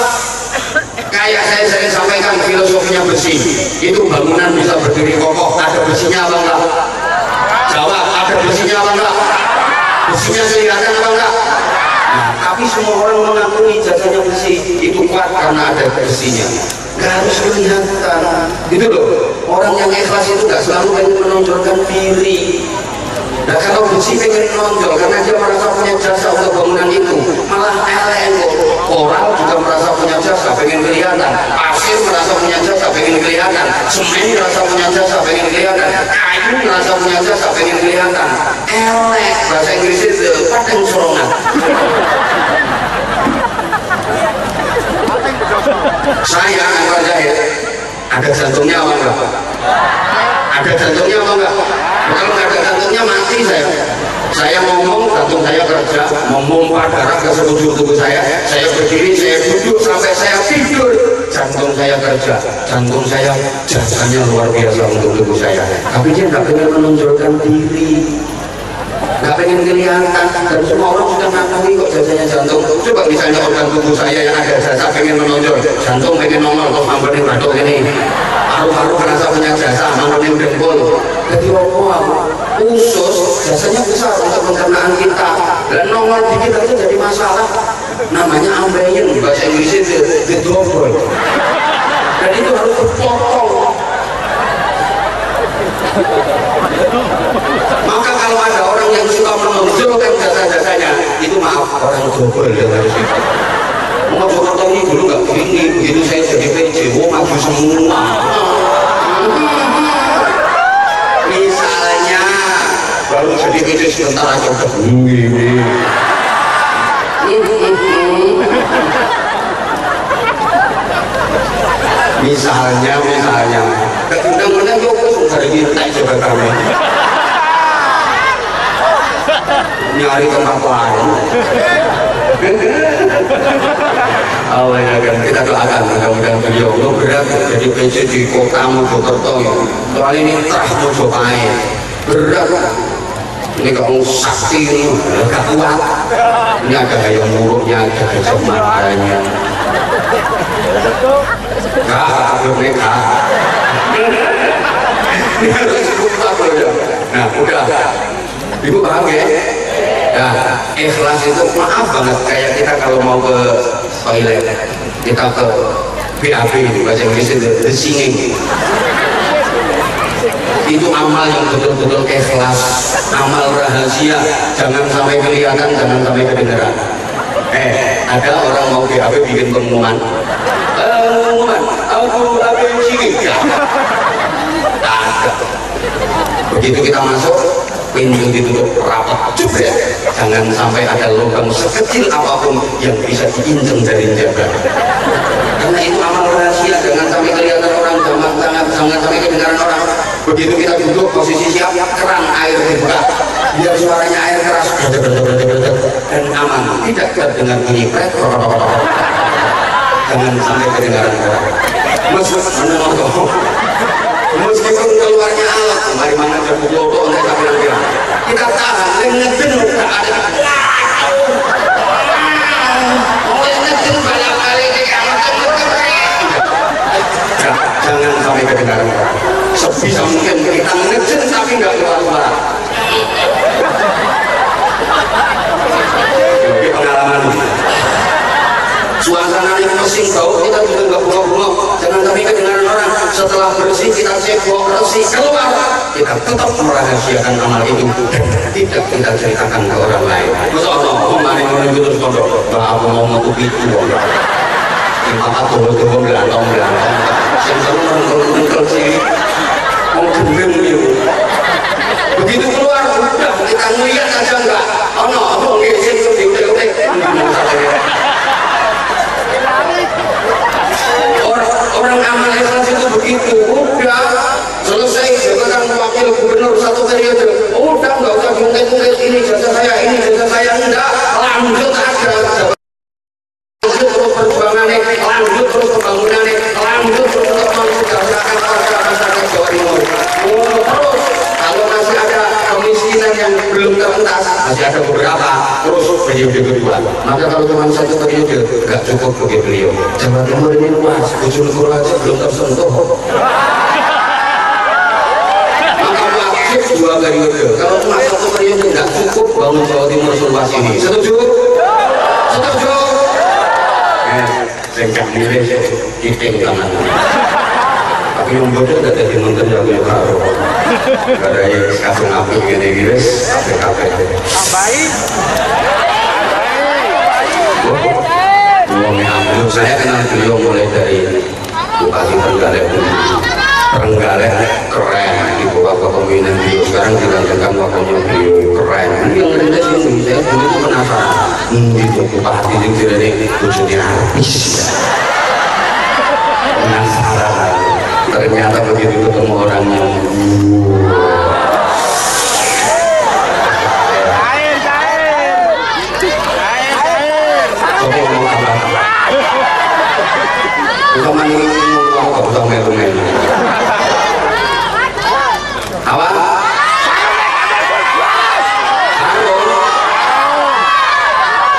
Kayak saya sering sampaikan filosofinya besi, itu bangunan bisa berdiri kokoh, ada besinya apa enggak? Jawab, ada besinya apa enggak? Besinya kelihatan apa enggak? Nah, tapi semua orang mengakui jasanya besi itu kuat karena ada besinya. Gak harus kelihatan. Gitu loh. Orang yang ikhlas itu gak selalu pengen menonjolkan diri. Nah kalau besi pengen menonjol karena dia merasa punya jasa untuk bangunan itu, malah eleng. Orang juga merasa punya jasa, pengen kelihatan. Pasir merasa punya jasa, pengen kelihatan. Semen merasa punya jasa, pengen kelihatan. Kayu merasa punya jasa, pengen kelihatan. Elek, bahasa Inggris itu padang sorongan. Saya Anwar Zaid, ada jantungnya apa enggak? Ada jantungnya apa enggak? Kalau nggak ada jantungnya mati saya. Saya ngomong, jantung saya kerja, memompa darah ke sekujur tubuh saya berdiri, saya duduk sampai saya tidur, jantung saya kerja, jantung saya jasanya luar biasa untuk tubuh saya. Tapi dia nggak pengen menonjolkan diri, nggak pengen kelihatan, dan semua orang sudah ngakui kok jasanya jantung. Coba misalnya organ tubuh saya yang ada jasa pengen menonjol, jantung pengen nongol, kok ambilin batuk ini, haru-haru merasa punya jasa, ambilin dengkul. Jadi usus jasanya besar untuk pencernaan kita, dan nongol dikit aja jadi masalah. Namanya ambeien, bahasa Inggris itu gedobol, dan itu harus dipotong. Maka kalau ada orang yang suka menonjolkan jasa-jasanya, itu maaf, orang dobel yang harus itu. Mau Jakarta ini dulu nggak begini, begitu saya jadi PJ, maju semua. Misalnya baru jadi PJ sebentar aja udah gini. Misalnya kadang-kadang Joko sudah diminta coba kami nyari tempat lain. Allah ya kan, kita doakan mudah-mudahan beliau berat jadi PC di kota Mojokerto. Soal ini terah Mojokai berat. Ini kamu sakti ini gak kuat. Ini ada yang muruknya, ada yang matanya. Belum nikah. Ini harus buka ya. Nah udah, ibu paham ya? Nah, ikhlas itu maaf banget kayak kita kalau mau ke toilet, kita ke BAB, bahasa Inggris itu the singing. Itu amal yang betul-betul ikhlas, amal rahasia, jangan sampai kelihatan, jangan sampai kedengaran. Ada orang mau BAB bikin pengumuman, aku singing. Begitu kita masuk, pintu ditutup rapat juga, jangan sampai ada lubang sekecil apapun yang bisa diinjeng dari jaga, karena itu amal rahasia, jangan sampai kelihatan orang, jangan sampai kedengaran orang. Begitu kita duduk posisi siap, keran air dibuka biar suaranya air keras dan aman, tidak terdengar bunyi pret, jangan sampai kedengaran orang. Meskipun keluarnya alat, mari mana terpukul mereka bilang kita tahan, ngeden tak ada. Ngeden banyak kali jangan sampai kedengaran. Sebisa mungkin kita ngeden tapi nggak keluar. Ini pengalaman. Suasana yang mesin bau kita juga nggak bunga-bunga, jangan sampai kedengaran orang. Setelah bersih kita cebok bersih keluar, kita tetap merahasiakan amal itu dan tidak kita ceritakan ke orang lain. Masa Allah kemarin itu terus pondok, bah aku mau menutupi itu, yang apa tuh belantong, yang terus sih mau gendeng itu. Begitu keluar, udah kita ngeliat aja enggak, oh no, aku ngising udah. Orang amal ikhlas itu begitu, udah selesai jabatan wakil gubernur 1 periode, udah nggak usah mungkin ini jasa saya, enggak, lanjut aja, lanjut terus perjuangannya, lanjut terus pembangunannya, lanjut terus untuk mensejahterakan warga masyarakat Jawa Timur. Terus kalau masih ada kemiskinan yang belum terentas, masih ada beberapa, terus periode kedua. Maka kalau cuma 1 periode nggak cukup bagi beliau. Jawa Timur ini luas, Bojonegoro aja belum tersentuh. Maka wajib 2 periode. Kalau cuma 1 periode nggak cukup bangun Jawa Timur seluas ini. Setuju? Setuju? Sengkak milih kiting tangan. Tapi yang bodoh nggak jadi nonton yang punya karo. Gak ada yang kasih api gini guys, api. Tambahin. Saya kenal beliau mulai dari Bupati Trenggalek keren di bawah kepemimpinan beliau. Sekarang dilanjutkan wakilnya beliau keren. Yang rendah sini saya dulu itu penasaran. Itu Bupati yang tidak ada tujuannya habis. Penasaran. Ternyata begitu ketemu orangnya. Kamu ini mau kau melu-melu. Apa?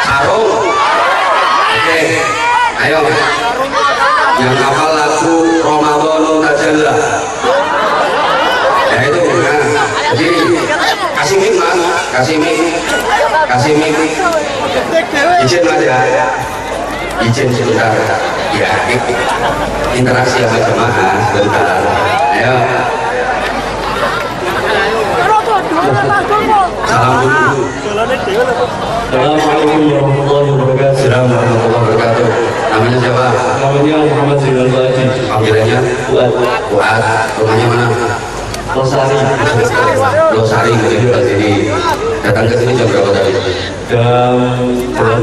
Sarung. Oke. Ayo. Yang hafal lagu Ramadan Tajalla. Ya itu. Nah, jadi kasih mic mas, kasih mic. Izin mas ya. Izin sebentar. Ya, interaksi sama jemaah sebentar. Ayo. Salam dulu. Assalamualaikum warahmatullahi wabarakatuh. Assalamualaikum warahmatullahi wabarakatuh. Namanya siapa? Namanya Muhammad Zidan Baji. Panggilannya? Fuad. Rumahnya mana? Losari. Losari, jadi Datang ke sini jam berapa tadi? Jam 8.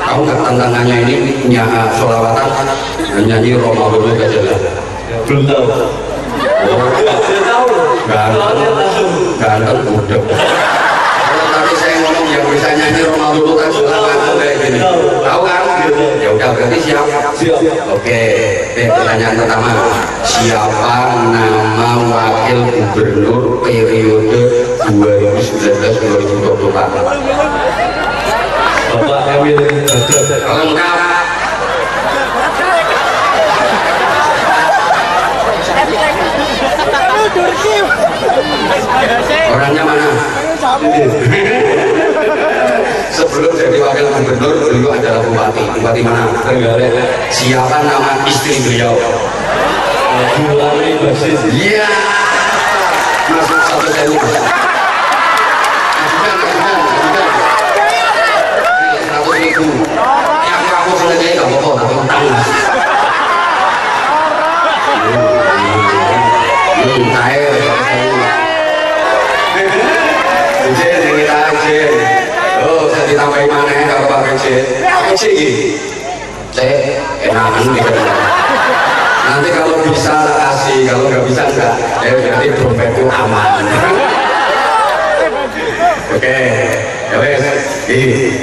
Tahu nggak tantangannya ini sholawatan nyanyi Roma dulu gak jelas? Belum tahu. Saya tahu. Ganteng budek. Kalau tadi saya ngomong yang bisa nyanyi Roma dulu kan suka nganteng kayak gini. Tahu kan? Ya udah berarti siap. Oke. Pertanyaan pertama, siapa nama wakil gubernur periode 2019-2024? Bapak Emil Lengkap. Orangnya mana? Sebelum jadi wakil gubernur dulu adalah bupati. Bupati mana? Trenggalek. Siapa nama istri beliau? Bulani Basis. Iya. Masuk 1.000. Ajudan. 100.000. Yang kamu selesai nggak apa-apa, tapi utang. Cair. Jen, yang kita jen. Oh, saya ditambahin mana ya kalau pakai jen? Pakai jen enakan gitu. Nanti kalau bisa kasih, kalau nggak bisa enggak. Jadi dompetku aman. Oke, ya wes.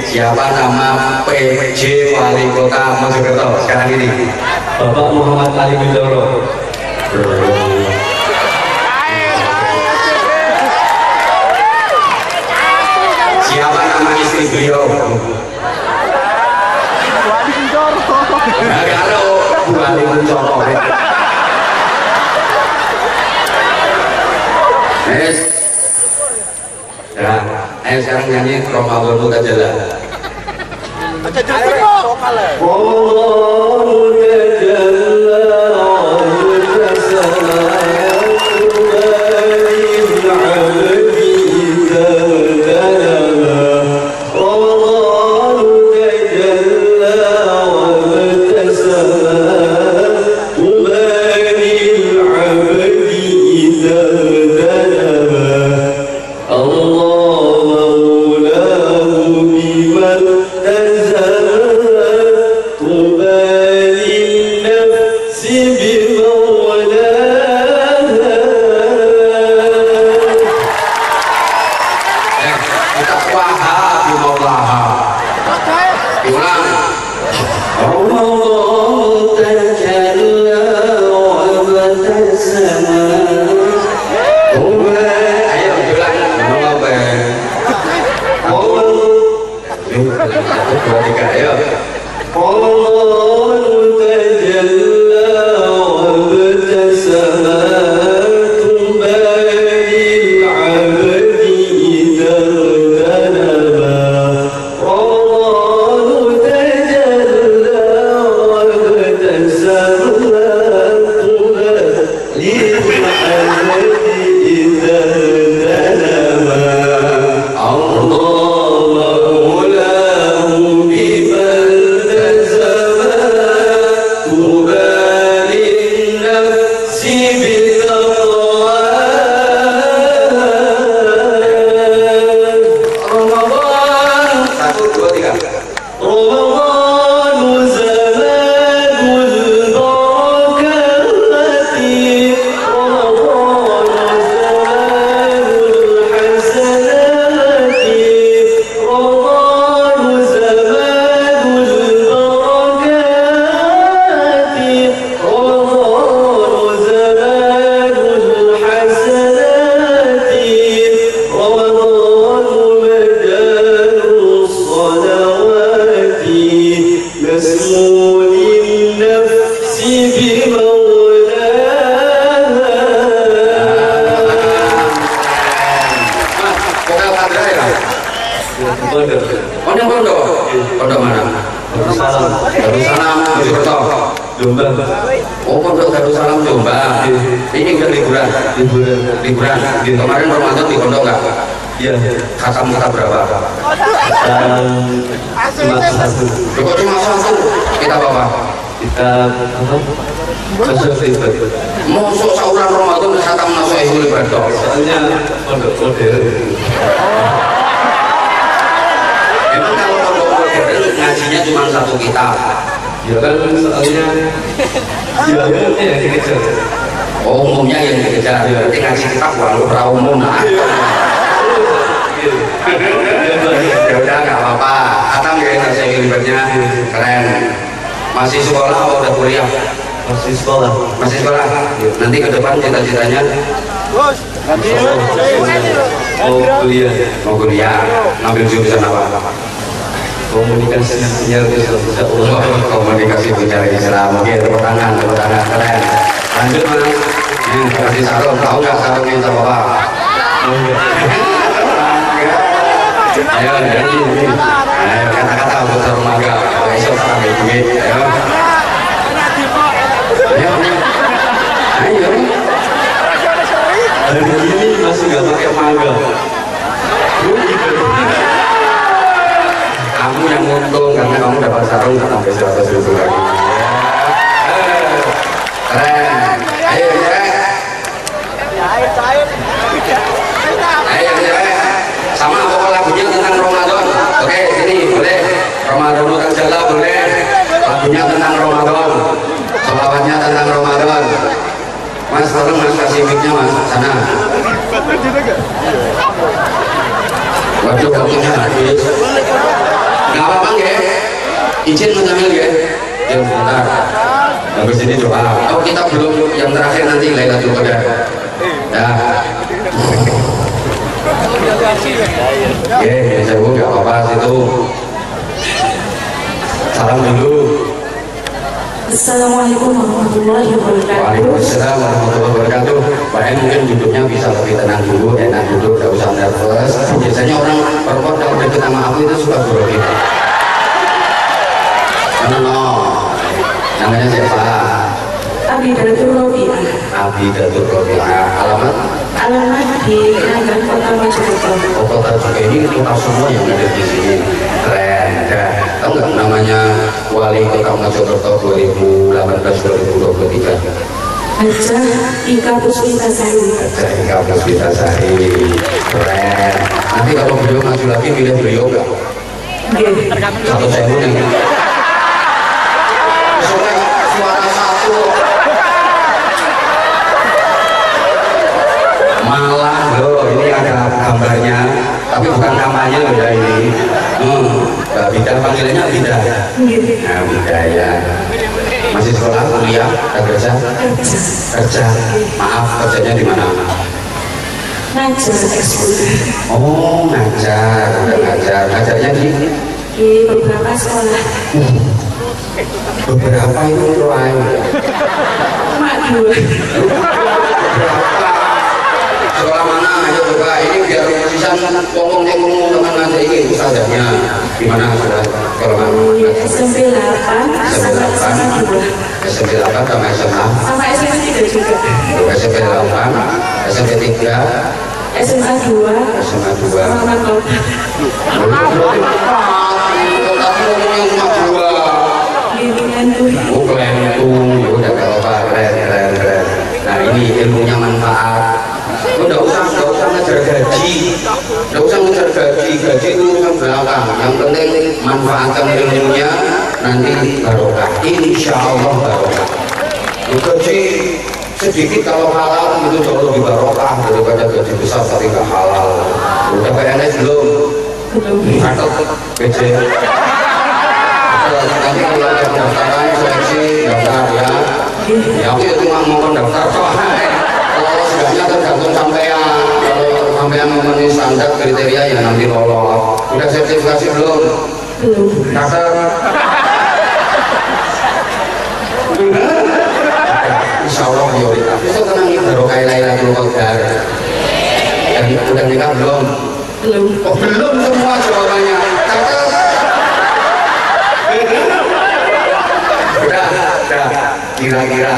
Siapa nama PJ Wali Kota Mojokerto sekarang ini? Bapak Muhammad Ali Bintoro. Siapa nama istri beliau? Nah, kalau Wali Bintoro. Yes. Ya, ayo sekarang nyanyi Roma dulu aja lah. Pondok mana? Darussalam. Darussalam Mojokerto. Jombang. Oh, Pondok Darussalam Jombang. Ini udah liburan. Liburan. Kemarin Ramadan di pondok nggak? Iya. Khatam berapa? Cuma satu. Kok cuma satu? Kita apa? Kita apa? Nasoihul Ibadah. Masuk sauran Ramadan khatam Nasoihul Ibadah. Soalnya pondok modern. cuma satu kitab. Ya kan soalnya ya yang dikejar. Oh, umumnya yang dikejar. Berarti ngaji kitab walau pra umum lah. Ya udah nggak apa-apa. Atam ya nasi libatnya keren. Masih sekolah atau udah kuliah? Masih sekolah. Masih sekolah. Nanti ke depan cita-citanya Mau kuliah. mau kuliah. Ngambil jurusan apa? Komunikasi sinyal Islam. Oh, komunikasi bicara Islam. Oke, tepuk tangan keren. Lanjut mas. Kasih sarung, tahu nggak sarungnya itu apa? Ayo, kata-kata untuk sarung maga. Besok sampai duit. Ayo. Hari ini masih nggak pakai mangga. Kamu yang untung karena kamu dapat sarung sampai 100.000 lagi. Keren. Ayo, sama apa lagunya tentang Ramadan? Oke, sini boleh. Ramadan kan jala boleh. Lagunya tentang Ramadan. Selawatnya tentang Ramadan. Mas, tolong mas kasih mic-nya mas, sana. Waduh, waktunya habis. Nggak apa-apa ya. Izin mas Amil ya. Ya bentar. Habis ini doa. Oh kita belum yang terakhir nanti Lailatul Qadar. Ya. Ya, saya nggak apa-apa situ. Salam dulu. Assalamualaikum warahmatullahi wabarakatuh. Waalaikumsalam warahmatullahi wabarakatuh. Pak mungkin duduknya bisa lebih tenang dulu, enak duduk, tidak usah nervous. Biasanya orang perempuan kalau deket sama aku itu suka grogi. No. Namanya siapa? Abidatul Robiah. Abidatul Robiah. Alamat? Alamat di Kerajaan Kota Mojokerto. Oh, Kota juga ini kita semua yang ada di sini. Keren. Tahu nggak namanya Wali Kota Mojokerto 2018-2023? Haja Ika Puspitasari. Haja Ika Puspitasari. Keren. Nanti kalau beliau maju lagi pilih beliau nggak? Satu sewu nih. Suara satu. Malah loh, ini ada gambarnya, tapi bukan kampanye ya ini. Bida panggilannya Bida. Nah, Bida ya. Masih sekolah, kuliah, kerja? Kerja. Maaf, kerjanya di mana? Ngajar ekskul. Oh, ngajar, udah ngajar. Ngajarnya di beberapa sekolah. Beberapa itu Roy. Dua. Sekolah mana? Ayo coba ini biar bisa ngomong teman ngajar ini usahanya. Gimana sudah sekolah mana? SMP 8 sama SMA 2. SMP 8 sama SMA? Sama SMP 3 juga. SMP 8, SMP 3, SMA 2. SMA 2. Sama Kota. Bimbingan tuh. Oh keren itu, udah gak apa-apa, keren. Nah ini ilmunya manfaat. Nggak usah ngejar gaji, gaji itu urusan belakang. Yang penting manfaatkan ilmunya, nanti barokah. Insya Allah barokah. Gaji sedikit kalau halal itu jauh lebih barokah daripada gaji besar tapi nggak halal. Udah PNS belum? Belum. Atau PC? Nanti kalau ada pendaftaran seleksi daftar ya. Ya aku itu mau mendaftar kok. Kalau sudahnya tergantung sampean. Kalau sampean memenuhi standar kriteria ya nanti lolos. Udah sertifikasi belum? Belum. Daftar. Insya Allah prioritas. Besok tenang ya barokah Lailatul Qadar. Dan udah nikah belum? Belum. Oh belum semua jawabannya. Kira-kira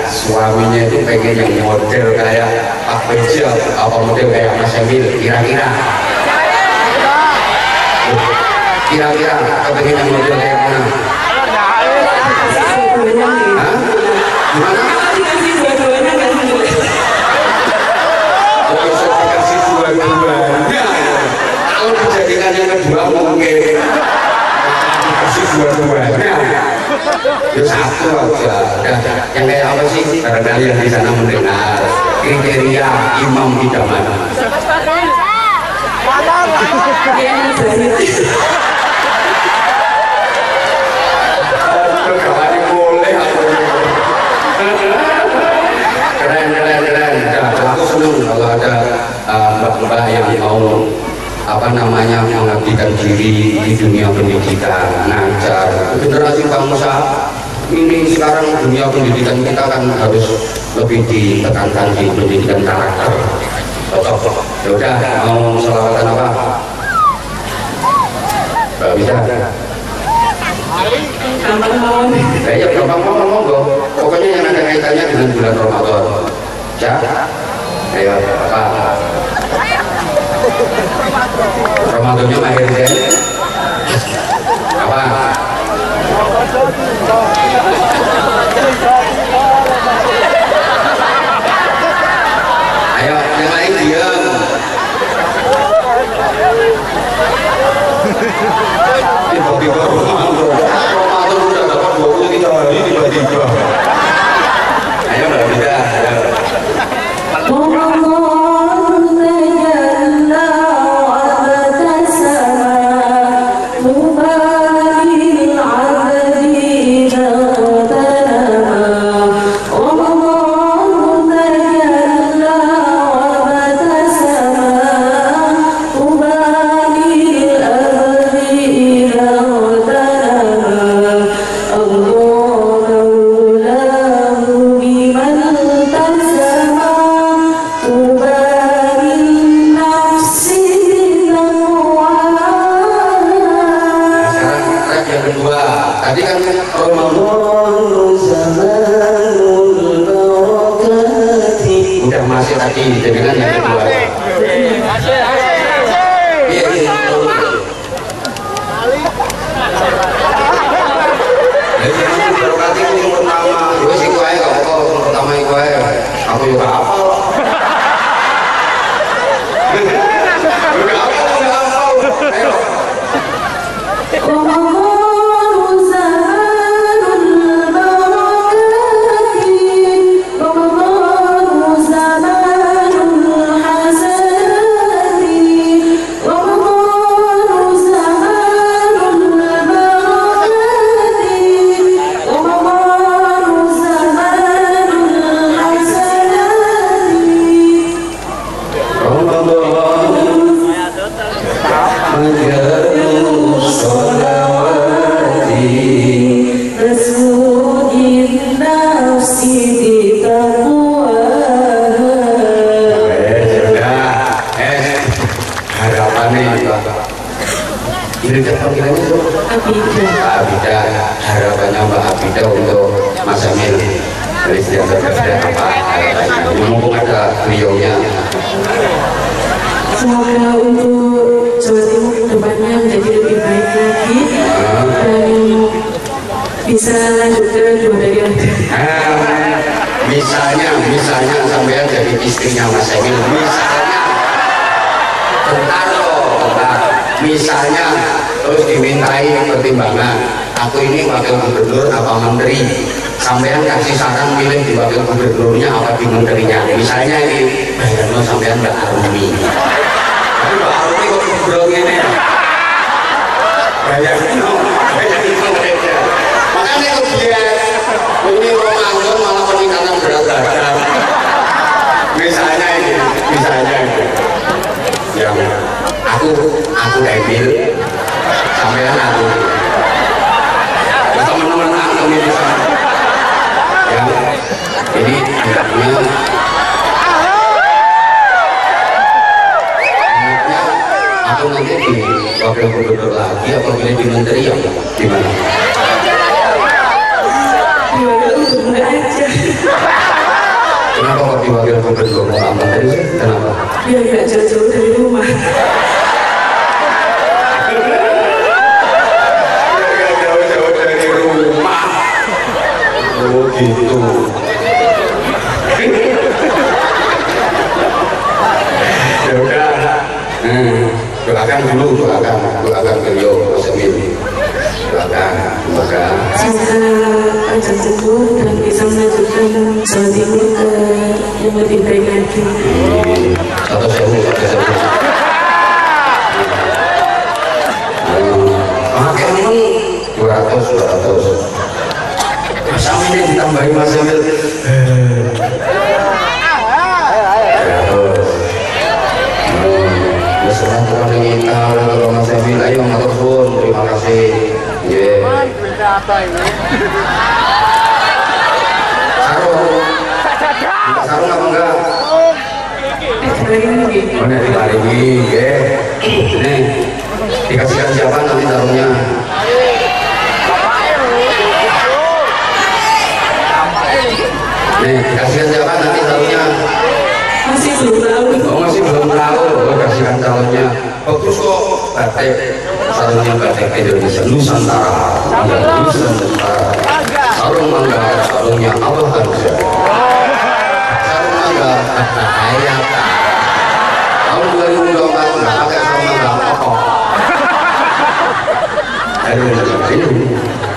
suaminya itu pengen yang model kayak Pak Bejo apa model kayak Mas Emil, kira-kira kepengen yang model kayak mana? Hah? Gimana? Dikasih dua-duanya kan? Kalau saya dikasih dua-duanya kalau dijadikan yang kedua mungkin dua-duanya. Ya satu aja. Yang kayak apa sih? Barangkali yang di sana mendengar kriteria imam idaman. Keren. Aku senang kalau ada mbak-mbak yang mau mengabdikan diri di dunia pendidikan, ngajar. Generasi bangsa ini sekarang dunia pendidikan kita kan harus lebih ditekankan di pendidikan karakter. Ya udah, mau selawatan apa? Gak bisa. Ya gampang monggo. Pokoknya yang ada kaitannya dengan bulan Ramadan. Ya. Ayo apa? Ramadannya akhir deh. Apa? Ayo yang lain diam. Tiba-tiba Ramadan udah dapat 23 hari tiba-tiba. Ayo nggak bisa. Tadi kan Ramadan zamanul barakati. Udah masih tadi dengan yang kedua. Iya. Barakati itu yang pertama. Gue sih gue gak apa yang pertama gue. Aku juga hafal. Ayo. Abida, harapannya Mbak Abida untuk Mas Emil Presiden terkait apa harapannya? Mumpung ada beliaunya. Semoga untuk Jawa Timur kedepannya menjadi lebih baik lagi dan bisa lanjut ke juara lagi. Misalnya sampean jadi istrinya Mas Emil, misalnya terus dimintai pertimbangan, aku ini wakil gubernur apa menteri, sampean kasih saran pilih di wakil gubernurnya apa di menterinya. Misalnya ini bayarno sampean Mbak Arumi, tapi Mbak Arumi kok gubernur ini bayarno makanya kebiasaan ini Ramadan malah peningkatan berat badan. Misalnya ini yang aku Emil sampean aku teman-teman kami bisa ya ini anaknya aku nanti di wakil gubernur lagi apa pilih di menteri ya gimana? Di wakil gubernur aja. Kenapa kok di wakil gubernur mau menteri sih? Kenapa? Biar gak jauh-jauh dari rumah. Oh gitu. Ya udah. Doakan beliau Mas Emil. Doakan. semoga panjang umur dan bisa melanjutkan Jawa Timur ke yang lebih baik lagi. Atau sewu. Oke, 200. Masa ini ditambahin Mas Emil. Kalau Mas Emil, ayo matur suwun, terima kasih. Sarung apa enggak? Mana dibaringi, nih dikasihkan siapa nanti sarungnya? Nih dikasihkan siapa nanti sarungnya? Masih belum tahu. Oh masih belum tahu, kasihkan calonnya. Bagus kok, batik sarungnya batik Indonesia Nusantara, Nusantara. Sarung mangga, sarungnya Allah harusnya. Sarung mangga, ayat. Tahun 2024 nggak pakai sarung mangga apa-apa.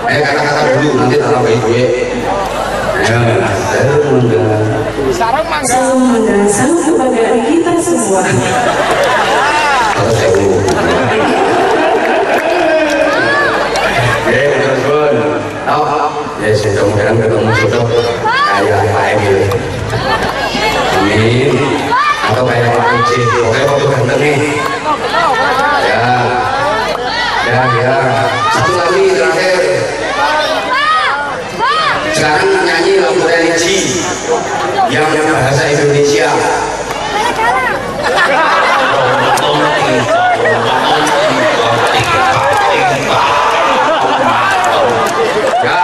Ayo kata-kata dulu, nanti tak tambahin duit. Sarung mangga, sarung kebanggaan kita semua. atau sewu. Ya mudah-mudahan ketemu jodoh kayak Pak Emil. Amin. Atau kayak Pak Uci. Oke, waktu ganteng nih. Ya. Satu lagi terakhir. Sekarang nyanyi lagu religi yang bahasa Indonesia. Ya,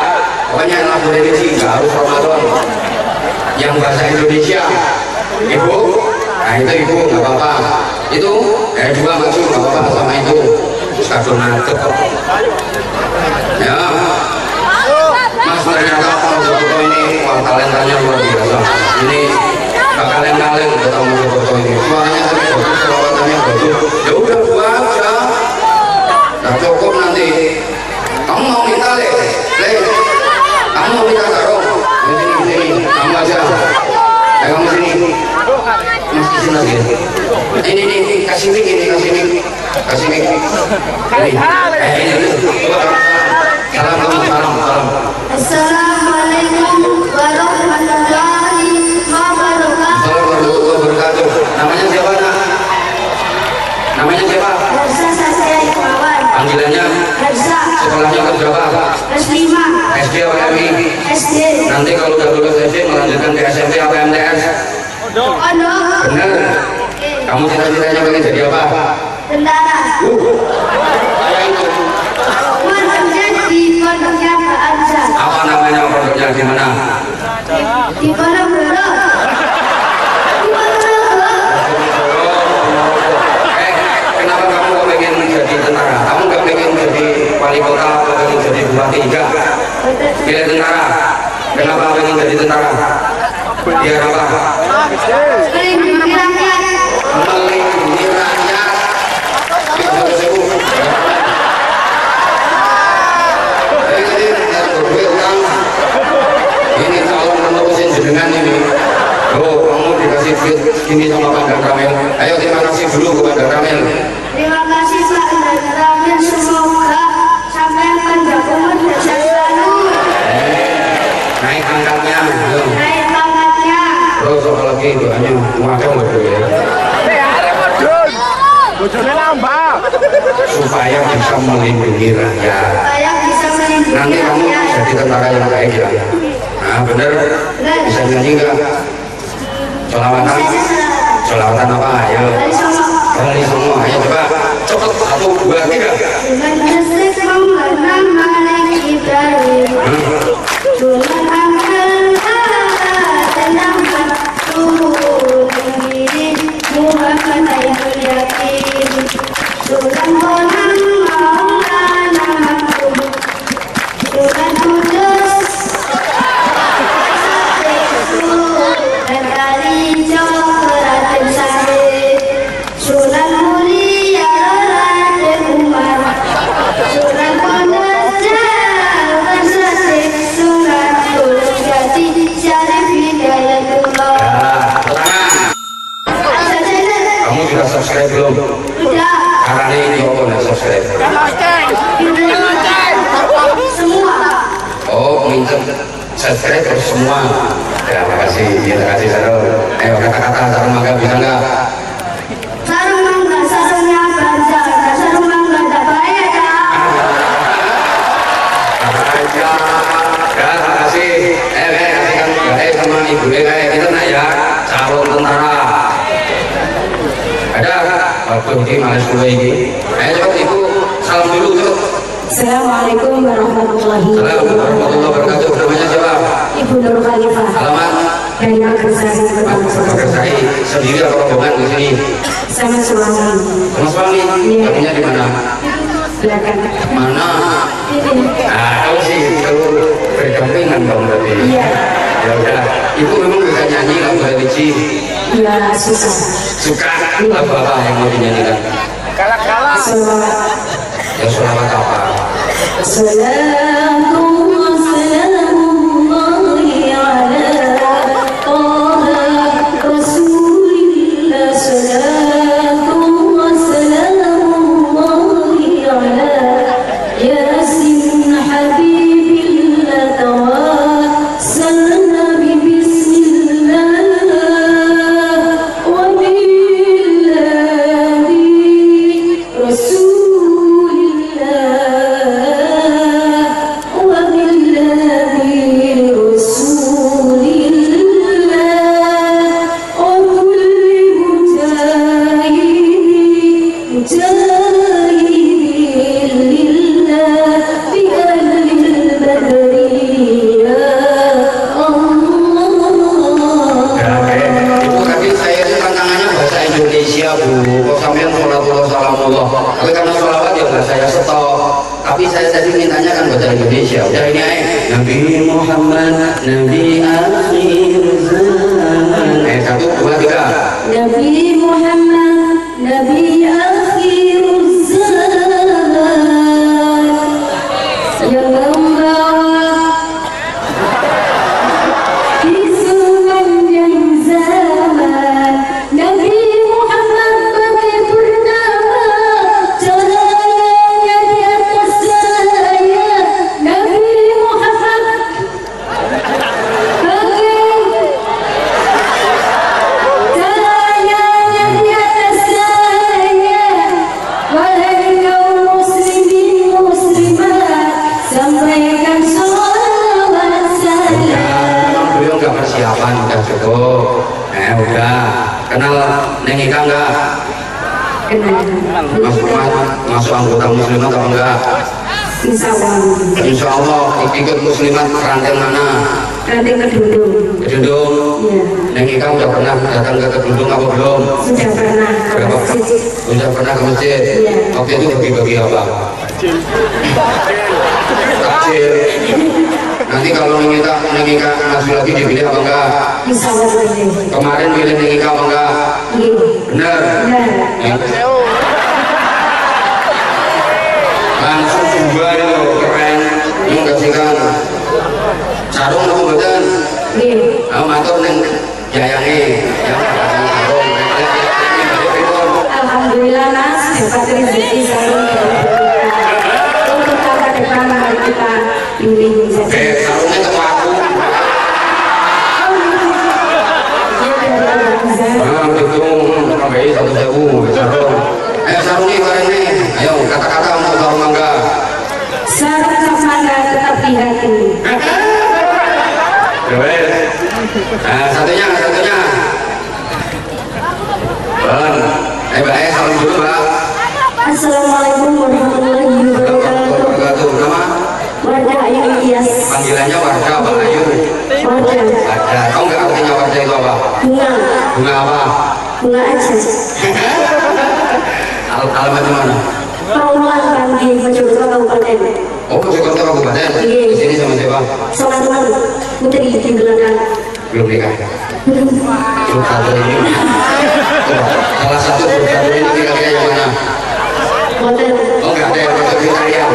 pokoknya lagu religi nggak harus Ramadan. Yang bahasa Indonesia, Ibu, nah itu Ibu nggak apa-apa. Itu kayak juga masuk nggak apa-apa sama itu. Kadung ngadep. Ya, Mas ternyata foto ini wah talentanya luar biasa. Ini kaleng-kaleng ketemu foto ini. Suaranya tadi bagus, perawatannya bagus. Ya udah buat aja. Nah cukup nanti. Kamu mau minta Le? Kamu mau minta sarung? Sini, kamu aja. Ayo kamu sini. Mas kesini lagi. Ini kasih mic ini, kasih mic. Ini. Salam. Assalamualaikum warahmatullahi wabarakatuh. Namanya siapa nak? Namanya siapa? Hersa Saskia Iqbawan. Panggilannya? Hersa. Sekolahnya ke berapa? Kelas 5. SD atau MI? SD. Nanti kalau udah lulus SD melanjutkan ke SMP atau MTS? Pondok. Benar. Kamu cita-citanya pengen jadi apa? Tentara. Saya itu. Mau kerja di pondoknya Pak Ansa. Apa namanya pondoknya di mana? Di Pondok Bro. Kenapa kamu gak pengen jadi tentara? Kamu gak pengen jadi wali kota atau pengen jadi bupati? Enggak. Pilih tentara. Kenapa pengen jadi tentara? Biar apa? Melindungi rakyat. Melindungi rakyat. Ini calon menerusin jenengan ini. Oh, kamu dikasih duit ini sama Pak Kamil. Ayo terima kasih dulu kepada Kamil. Terima kasih Pak Kamil. Semoga sampai panjang umur dan sehat selalu. Naik angkatnya. Naik pangkatnya. Terus apa lagi doanya? Macam betul ya. Bojone nambah Supaya bisa melindungi rakyat. Supaya bisa melindungi Nanti kamu rakyat. jadi tentara yang baik ya. Nah bener. Bisa nyanyi nggak? Sholawatan apa? Ayo. Dari semua. Ayo coba. Cepat 1, 2, 3. Dengan listrik mengenang Malik Ibrahim. Dengan amal tenang turun diri Muhammad Ainul Yakin. Dengan bonang Maulana Mahmud. Dengan kudus dan kali Raden Sahid. Sunan Mulia Raden Umar. Semua. Oh, minjem subscribe terus semua. Ya, makasih. Terima kasih Sarul. Ayo kata-kata Sarul Mangga bisa nggak? Sarung mangga, sarungnya banjar. Sarung mangga tak banyak ya. Aja. Ya, makasih. Kasihkan baik sama ibu kayak kita nak ya. Calon tentara. Ada. Waktu ini malas dulu ini. Ayo coba ibu salam dulu coba. Assalamualaikum warahmatullahi wabarakatuh. Namanya siapa? Ibu Nur Khalifah. Alamat? Dari Makassar. Makassar. Sendiri atau rombongan di sini? Sama suami. Sama suami? Iya. Kamunya di mana? Belakang. Mana? Kalau sih kalau berdampingan dong berarti. Iya. Ya udah. Ibu memang bisa nyanyi lagu religi? Iya, susah. Suka? Lagu apa yang mau dinyanyikan? Selawat. Ya selawat apa? Salatu wassalamullahi ala Taha Rasulillah. Salatu wassalamullahi ala Yasin Habibillah. Tawassalna bismillah wa billahi Rasul. Tapi karena sholawat ya udah saya stop. Tapi saya tadi mintanya kan bahasa Indonesia. Udah ini aja. Nabi Muhammad, Nabi akhir zaman. 1, 2, 3. Nabi Muhammad, Nabi akhir zaman, yang membawa di sepanjang zaman. Nabi Muhammad bagai purnama, cahayanya di atas saya. Nabi Muhammad bagai cahayanya di atas saya. Wahai kaum muslimin muslimat, sampaikan sholawat salam. Beliau nggak persiapan, udah cukup. Udah. Kenal Neng Ika nggak? Masuk anggota muslimat apa enggak? Insya Allah ikut muslimat keranting mana? Ranting Kedundung. Kedundung. Iya. Neng Ika udah pernah datang ke Kedundung apa belum? Sudah pernah ke Berapa? masjid. Udah pernah ke masjid? Iya. Waktu itu bagi-bagi apa? Takjil. Nanti kalau Neng Ika masuk lagi dipilih apa enggak? Insya Allah boleh. Kemarin pilih Neng Ika apa enggak? Iya. Benar? Benar. Langsung bubar itu keren. Mau kasihkan sarung apa badan? Iya. Matur neng jayangi yang sarung. Alhamdulillah Mas, dapat rezeki sarung dari berita. Untuk kata depan mari kita pilih saja. Sarungnya ke aku. Hitung sampai 1.000 sarung. Sarungnya keren nih. Ayo kata-kata untuk sarung mangga. Sarung mangga tetap di hati. Satunya. Baik, salam dulu, Mbak. Assalamualaikum warahmatullahi wabarakatuh. Nama? Warga Ayu Ilyas. Panggilannya Warga Pak Ayu. Warga. Ada. Tahu nggak artinya Warga itu apa? Bunga. Bunga apa? Bunga aja. Alamat di mana? Paulan Bandi, Mojokerto Kabupaten. Oh, Mojokerto Kabupaten. Iya. Di sini sama siapa? Sama teman. Putri di belakang. Belum nikah. Belum satu ini. Salah satu belum satu ini kira-kira yang mana? Hotel. Oh, nggak ada yang masuk kriteria.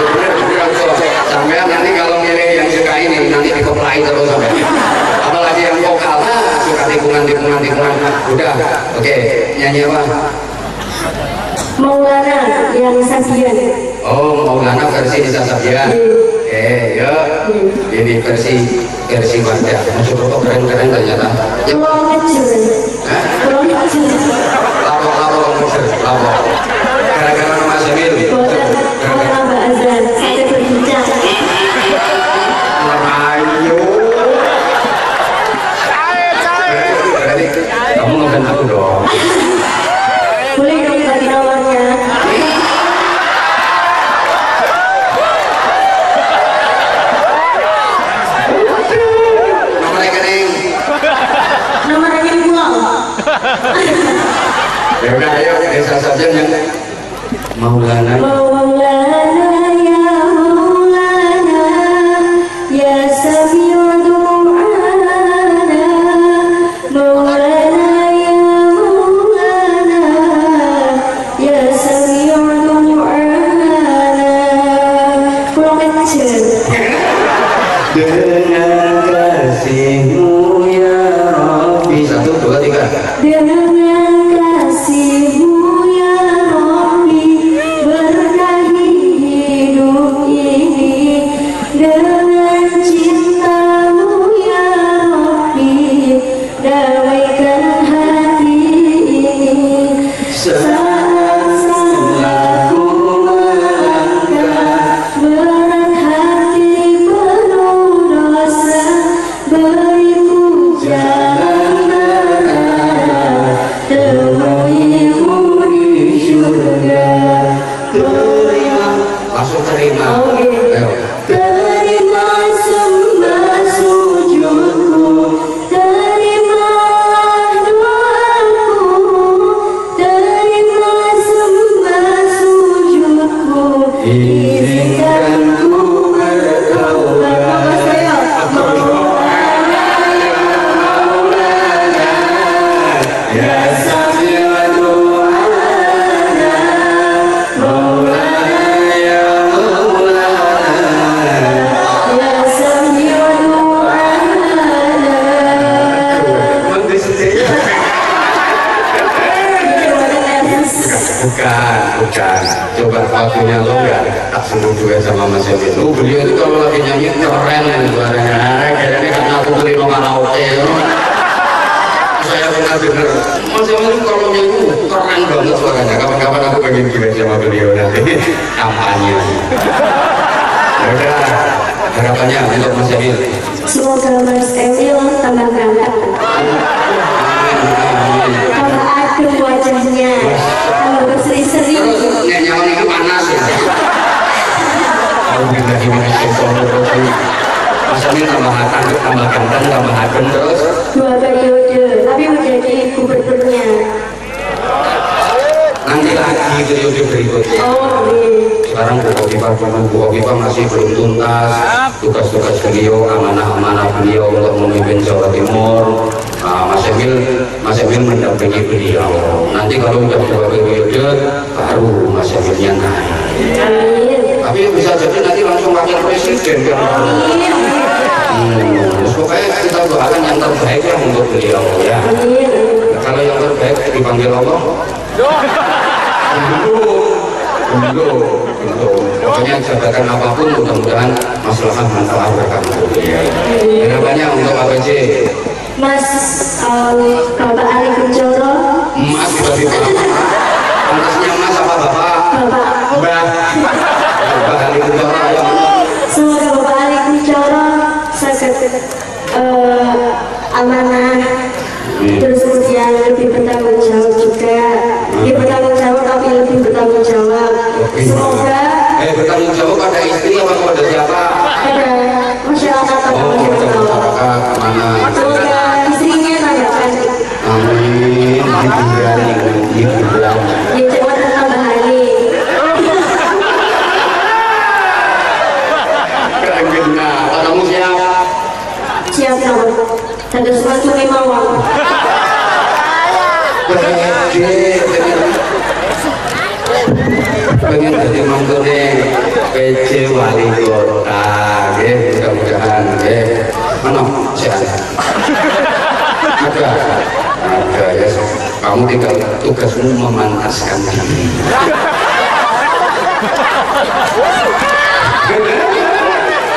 Ya benar kok. Sampai nanti kalau milih yang suka ini nanti dikeplai terus sampai. Apalagi yang vokal suka tikungan. Udah. Oke, nyanyi apa? Maulana yang Sabian. Oh, Maulana versi Nisa Sabian. Oke, yuk. Ini versi wajah. Masuk rokok keren-keren ternyata. Pulau kecil. Pulau kecil. Lawak kecil, lawak. Gara-gara Mas Emil. Bukan Mbak Azhar. Saya berbincang. Ayo. Kamu ngomong aku dong. Boleh dong bagi nomornya. Nomor rekening. Nomor rekening pulau. Ya udah, ayo Nisa Sabian yang Maulana. Maulana ya Maulana ya Sabian du'ana. Maulana ya Maulana ya Sabian du'ana. Pulau kecil. Dengan kasihmu ya Rabbi. 1, 2, 3. Dengan kasihmu ya Rabbi, berkahi hidup ini. Dengan cintamu ya Rabbi, damaikan hati ini. Saat aku melangkah, berat hati penuh dosa, beriku jalan terang, temuimu di surga. Langsung terima. Ayo. Terima sembah sujudku, terima doaku, terima sembah sujudku, izinkan ku bertaubat. Ya Sabian du'ana, Maulana ya Maulana. Ya Sabian du'ana. Bukan. Coba waktunya lo enggak tak suruh juga sama Mas Emil. Oh, beliau itu kalau lagi nyanyi keren suaranya. Kayaknya karena aku beli nomor karaoke. Saya benar-benar Mas Emil kalau nyanyi keren banget suaranya. Kapan-kapan aku pengen duet sama beliau nanti kampanye. Udah, harapannya untuk Mas Emil. Semoga Mas Emil tambah ganteng, tambah adem wajahnya, tambah berseri-seri. Nyawa ini panas ya. Kalau kita gimana sih Mas Emil tambah ganteng, tambah adem terus. 2 periode, tapi menjadi gubernurnya. Nanti lagi periode berikutnya. Oh, Sekarang Bu Kofifa masih belum tuntas tugas-tugas beliau, amanah-amanah beliau untuk memimpin Jawa Timur. Mas Emil mendampingi beliau. Nanti kalau udah 2 periode baru Mas Emilnya naik. amin. Tapi bisa jadi nanti langsung wakil presiden kan. Pokoknya kita doakan yang terbaik lah untuk beliau ya. Amin. Kalau yang terbaik dipanggil Allah. Belum. Pokoknya jabatan apapun mudah-mudahan masalah manfaat berkah untuk beliau. Harapannya untuk apa sih? Mas Bapak Ali Kuncoro. Mas tiba-tiba. Pantasnya Mas apa Bapak? Bapak Mbak. Bapak Ali Kuncoro ayo. Semoga Bapak Ali Kuncoro saged amanah, terus kemudian lebih bertanggung jawab juga. Dia bertanggung jawab tapi lebih bertanggung jawab. Semoga Bertanggung jawab pada istri apa kepada siapa? pada masyarakat atau Oh, pada masyarakat. masyarakat mana? Semoga istrinya tambah cantik. Amin. Hiburan. Dia cepat tambah hari. Nah, kamu siap? Siap nomor. Ada sesuatu memang. Pengen jadi manggone PJ wali kota, mudah-mudahan, mana sehat? Ada ya. Kamu tinggal tugasmu memantaskan diri.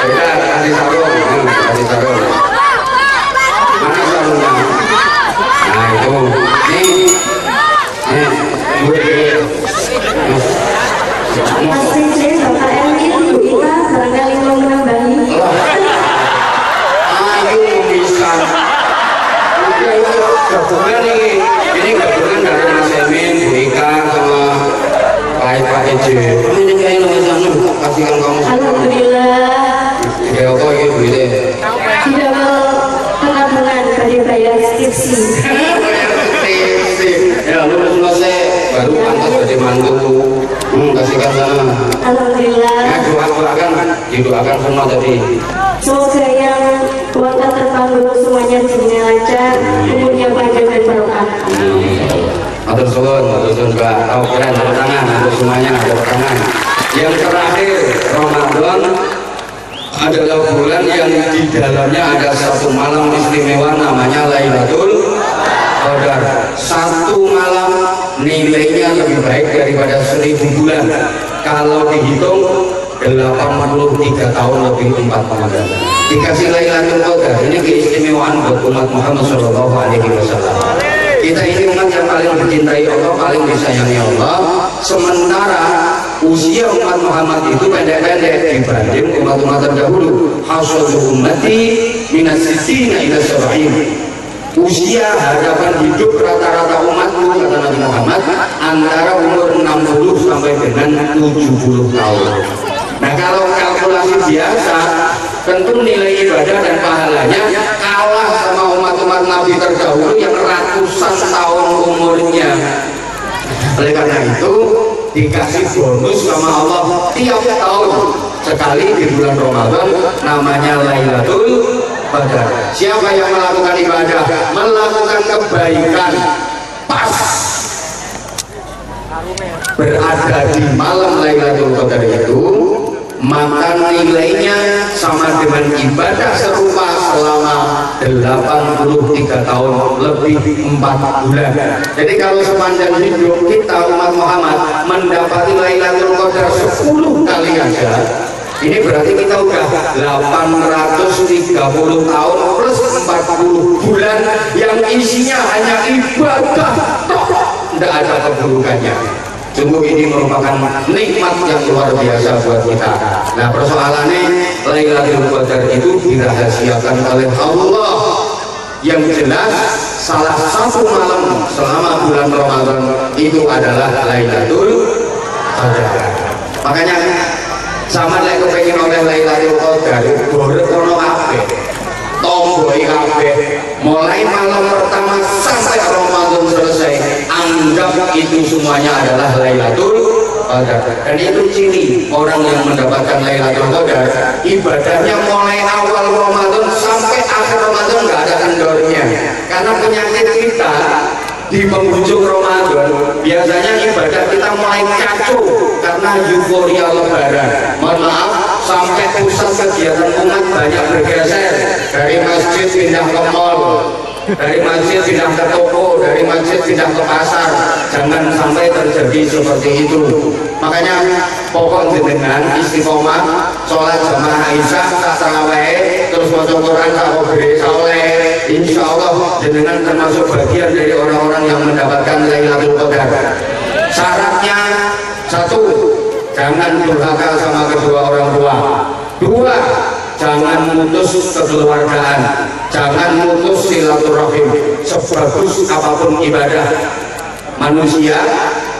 Kita kasih sarung, kasih sarung. Mana sarungnya? Nah itu, nih, Masih saya Bapak Elvin, Bu Ita, barangkali mau menambahi. Ayo bisa. Gabungan ini gabungan dari Mas Emin, Bu Ika, sama Pak Ece. Ini kayak nomor kasihkan kamu. Alhamdulillah. Ya apa ini Bu Ita? Tidak mau penampungan dari bayar skripsi. Ya lulus selesai baru pantas jadi mantu. Kasihkan sana. Alhamdulillah. Ya didoakan semua tadi. Semoga yang kuatkan terpanggul semuanya dibina lancar, umurnya panjang dan barokah. Atur suwun Mbak. Oh keren, tepuk tangan untuk semuanya, tepuk tangan. Yang terakhir, Ramadan adalah bulan yang di dalamnya ada satu malam istimewa namanya Lailatul Qadar. Satu malam nilainya lebih baik daripada 1000 bulan. Kalau dihitung 83 tahun lebih 4 Ramadan. Dikasih Lailatul Qadar. Ini keistimewaan buat umat Muhammad SAW. Kita ini umat yang paling dicintai Allah, paling disayangi Allah. Sementara usia umat Muhammad itu pendek-pendek dibanding umat-umat terdahulu. Hasul ummati minas sittina ila sab'in. Usia harapan hidup rata-rata umatku kata Nabi Muhammad antara umur 60 sampai dengan 70 tahun. Nah kalau kalkulasi biasa tentu nilai ibadah dan pahalanya kalah sama umat-umat Nabi terdahulu yang ratusan tahun umurnya. Oleh karena itu dikasih bonus sama Allah tiap tahun sekali di bulan Ramadan namanya Lailatul Qadar. Siapa yang melakukan ibadah, melakukan kebaikan pas berada di malam Lailatul Qadar itu, maka nilainya sama dengan ibadah serupa selama 83 tahun lebih 4 bulan. Jadi kalau sepanjang hidup kita umat Muhammad mendapati Lailatul Qadar 10 kali aja, ini berarti kita udah 830 tahun plus 40 bulan yang isinya hanya ibadah, tidak ada keburukannya. Sungguh ini merupakan nikmat yang luar biasa buat kita. Nah persoalannya Lailatul Qadar itu dirahasiakan oleh Allah. Yang jelas salah satu malam selama bulan Ramadan itu adalah Lailatul Qadar. Makanya sama lek kepengin oleh Lailatul Qadar borek ono kabeh. Tomboi kabeh mulai malam pertama sampai Ramadan selesai, anggap itu semuanya adalah Lailatul Qadar. Dan itu ciri orang yang mendapatkan Lailatul Qadar, ibadahnya mulai awal Ramadan sampai akhir Ramadan nggak ada kendornya. Karena penyakit kita di penghujung Ramadan biasanya ibadah kita mulai kacau karena euforia lebaran. Mohon maaf, sampai pusat kegiatan umat banyak bergeser dari masjid pindah ke mall, dari masjid pindah ke toko, dari masjid pindah ke pasar. Jangan sampai terjadi seperti itu. Makanya pokok jenengan istiqomah sholat jamaah Aisyah tarawih terus maca Quran soleh. Insya Allah jenengan termasuk bagian dari orang-orang yang mendapatkan Lailatul Qadar. Syaratnya satu, jangan durhaka sama kedua orang tua. Dua, jangan mutus kekeluargaan, jangan mutus silaturahim. Sebagus apapun ibadah manusia,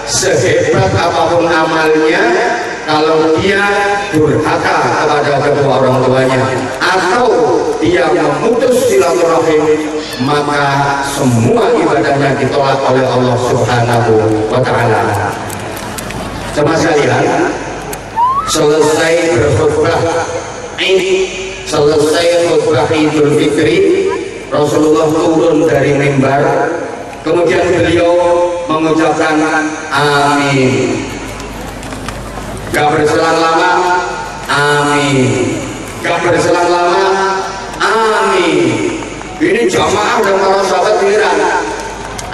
sehebat apapun amalnya, kalau dia durhaka kepada kedua orang tuanya atau dia memutus silaturahim, maka semua ibadahnya ditolak oleh Allah Subhanahu wa Ta'ala. Sama sekalian, selesai berkhutbah selesai khutbah Idul Fitri, Rasulullah turun dari mimbar, kemudian beliau mengucapkan amin. Gak berselang lama, amin. Gak berselang lama, amin. Ini jamaah dan para sahabat heran.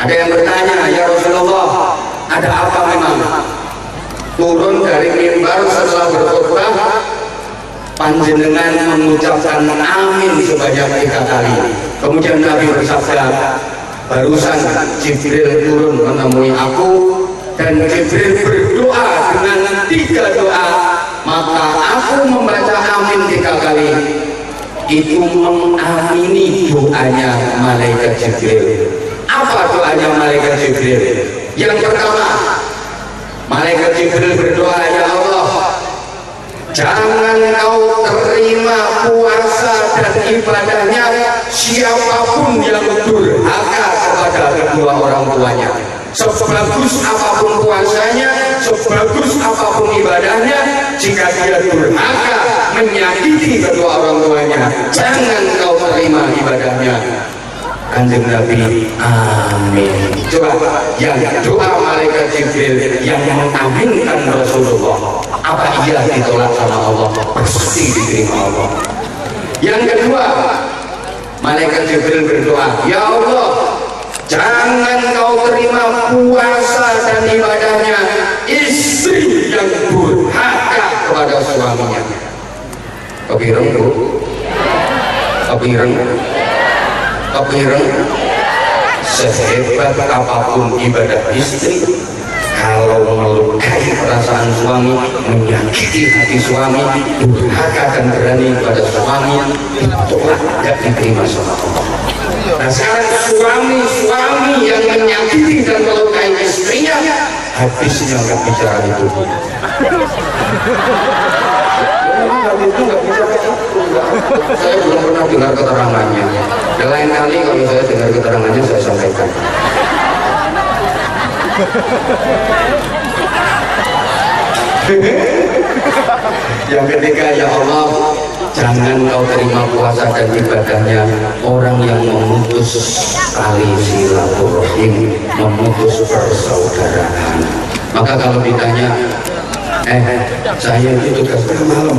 Ada yang bertanya, ya Rasulullah, ada apa memang? Turun dari mimbar setelah panjenengan mengucapkan amin sebanyak 3 kali. Kemudian Nabi bersabda, barusan Jibril turun menemui aku dan Jibril berdoa dengan 3 doa, maka aku membaca amin 3 kali. Itu mengamini doanya malaikat Jibril. Apa doanya malaikat Jibril? Yang pertama, malaikat Jibril berdoa, ya Allah, jangan kau terima puasa dan ibadahnya siapapun yang durhaka kepada kedua orang tuanya. Sebagus apapun puasanya, sebagus apapun ibadahnya, jika dia durhaka menyakiti kedua orang tuanya, jangan kau terima ibadahnya. Kanjeng Nabi, amin. Coba yang doa malaikat Jibril yang mengaminkan Rasulullah, apa iya ditolak sama Allah? Pasti diterima Allah. Yang kedua, malaikat Jibril berdoa, ya Allah, jangan kau terima puasa dan ibadahnya istri yang durhaka kepada suaminya. Kepireng bu? Kepireng? Kepireng? Sehebat apapun ibadah istri, kalau melukai perasaan suami, menyakiti hati suami, durhaka dan berani pada suami, itu tidak diterima sama Allah. Nah sekarang suami yang menyakiti dan melukai istrinya, habisnya nggak bicara itu. Itu nggak bisa itu. Saya belum pernah dengar keterangannya. Dan lain kali kalau saya dengar keterangannya saya sampaikan. Yang ketiga, ya Allah, jangan kau terima puasa dan ibadahnya orang yang memutus tali silaturahim, memutus persaudaraan. Maka kalau ditanya, saya itu tugas malam,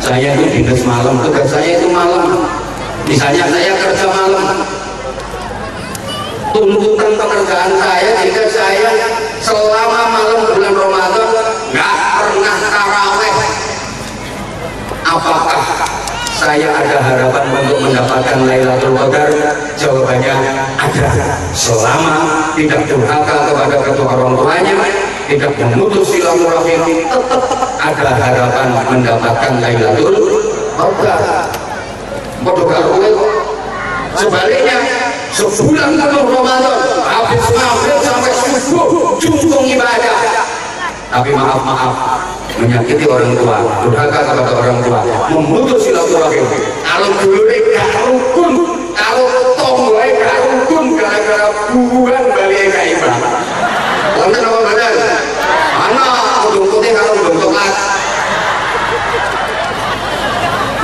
saya itu dinas malam, tugas saya itu malam, misalnya saya kerja malam, tuntutan pekerjaan saya jika saya selama malam bulan Ramadan nggak pernah taraweh, apakah saya ada harapan untuk mendapatkan Lailatul Qadar? Jawabannya ada. Selama tidak durhaka kepada kedua orang tuanya, tidak memutus silaturahim, tetap ada harapan mendapatkan Lailatul Qadar. Sebaliknya, sebulan penuh Ramadan, habis maghrib sampai subuh, juntung ibadah, tapi maaf, menyakiti orang tua, durhaka kepada orang tua, memutus silaturahim. Kalau dulu gak rukun, kalau tonggoy gak rukun gara-gara buang balik ke ibadah. Wonten apa badan? Ana udung putih kalau udung coklat.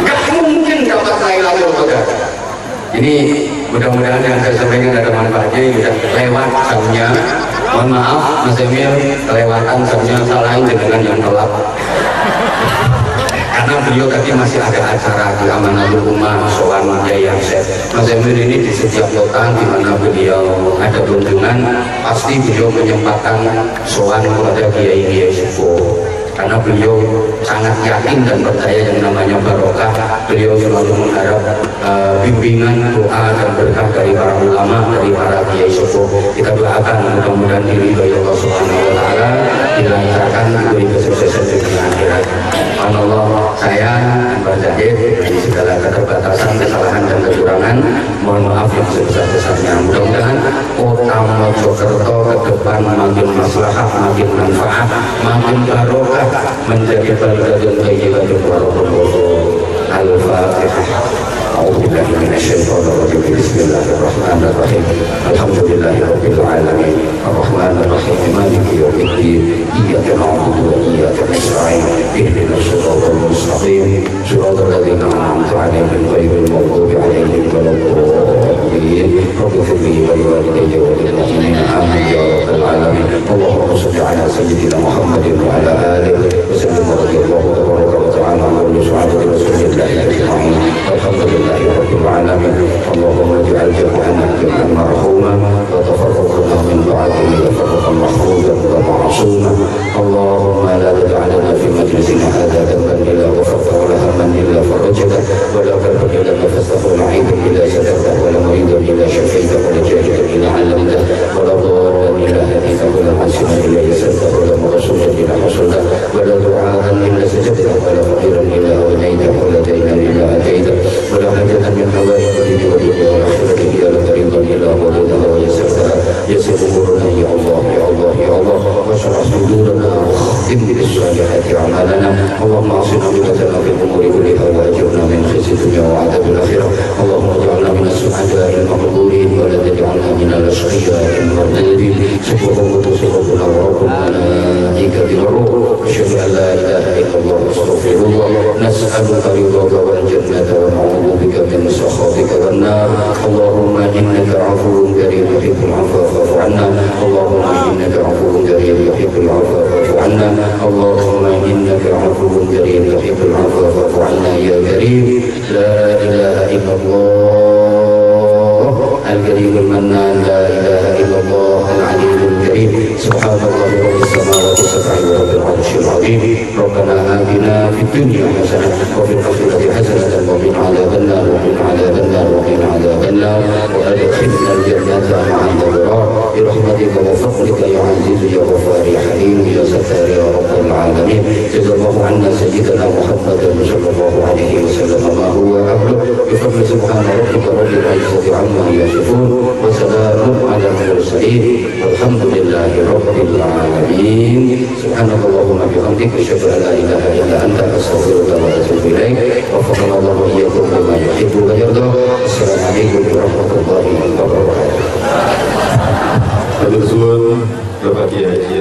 Gak mungkin dapat Lailatul Qadar. Ini mudah-mudahan yang saya sampaikan ada manfaatnya. Sudah lewat jamnya. Mohon maaf Mas Emil, kelewatan jamnya, salahin dengan yang telat. Karena beliau tadi masih ada acara di Amanahul Ummah Sowan Jaya Set. Mas Emil ini di setiap kota di mana beliau ada kunjungan, pasti beliau menyempatkan sowan kepada kiai-kiai sepuh. Karena beliau sangat yakin dan percaya yang namanya barokah. Beliau selalu mengharap bimbingan, doa dan berkah dari para ulama, dari para kiai sepuh. Kita doakan mudah-mudahan diridhoi Allah Subhanahu wa taala, dilancarkan diberi kesuksesan dunia akhirat. Allah, saya Mbak Zahid dari segala keterbatasan, kesalahan dan kecurangan, mohon maaf yang sebesar-besarnya. Mudah-mudahan kota Mojokerto ke depan makin maslahah, makin manfaat, makin barokah, menjadi baldatun thayyibatun wa rahmatullah. Al-Fatihah. A'udzubillahi minasyaitonir rajim. Bismillahirrahmanirrahim. Alhamdulillahirabbil alamin. Arrahmanir rahim. Maliki yaumiddin. Iyyaka na'budu wa iyyaka nasta'in. Ihdinas siratal mustaqim. Siratal ladzina an'amta 'alaihim ghairil maghdubi 'alaihim waladdallin. Rabbighfir li wa liwalidayya wa lil mu'minina amin ya rabbal alamin. Allahumma shalli 'ala sayyidina Muhammadin wa 'ala alihi wa sallim radhiyallahu tabaraka wa ta'ala wa sahabati rasulillahi ajma'in. Alhamdulillahi rabbil alamin. Allahumma ij'al jam'ana jam'an marhuma wa tafarraqna min ba'dihi tafarraqan mahfuzan wa ma'suma. Allahumma la taj'alna fi majlisina hadha dhanban illa ghafartahu wa la hamman إلا سجدته ولا فقيرا إلا أغنيته ولا دينا إلا أتيته ولا حاجة من حوائج الدين والدنيا والآخرة هي لك رضا إلا وجدها ويسرتها يسر أمورنا يا الله يا الله يا الله واشرح صدورنا واختم بالصالحات أعمالنا اللهم اعصنا بفتنا في الأمور كلها وأجرنا من خزي الدنيا وعذاب الآخرة اللهم اجعلنا من السعداء المقبولين ولا تجعلنا من الأشقياء المردودين سبحانه وتعالى ورب الملائكة والروح أشهد أن لا إله إلا الله واستغفر الله نسألك رضاك والجنة ونعوذ بك من سخطك والنار اللهم إنك عفو كريم يحب العفو فاعف عنا اللهم إنك عفو كريم يحب العفو فاعف عنا اللهم إنك عفو كريم يحب العفو فاعف عنا يا كريم لا إله إلا الله الكريم المنان لا إله إلا الله العلي الكريم سبحان الله رب السماوات السبع ورب العرش العظيم ربنا آتنا في الدنيا حسنة وفي الآخرة حسنة وقنا عذاب النار وقنا عذاب النار وقنا عذاب النار وأدخلنا الجنة مع الأبرار برحمتك وفضلك يا عزيز يا غفار يا حليم يا ستار يا رب العالمين جزا الله عنا سيدنا محمد صلى الله عليه وسلم ما هو أهله بفضل سبحان ربك رب العزة عما يصفون وسلام على المرسلين والحمد لله رب العالمين سبحانك اللهم وبحمدك أشهد أن لا إله إلا أنت أستغفرك وأتوب إليك وفقنا الله وإياكم لما يحب ويرضى السلام عليكم ورحمة الله وبركاته. Hatur suwun Bapak Kiai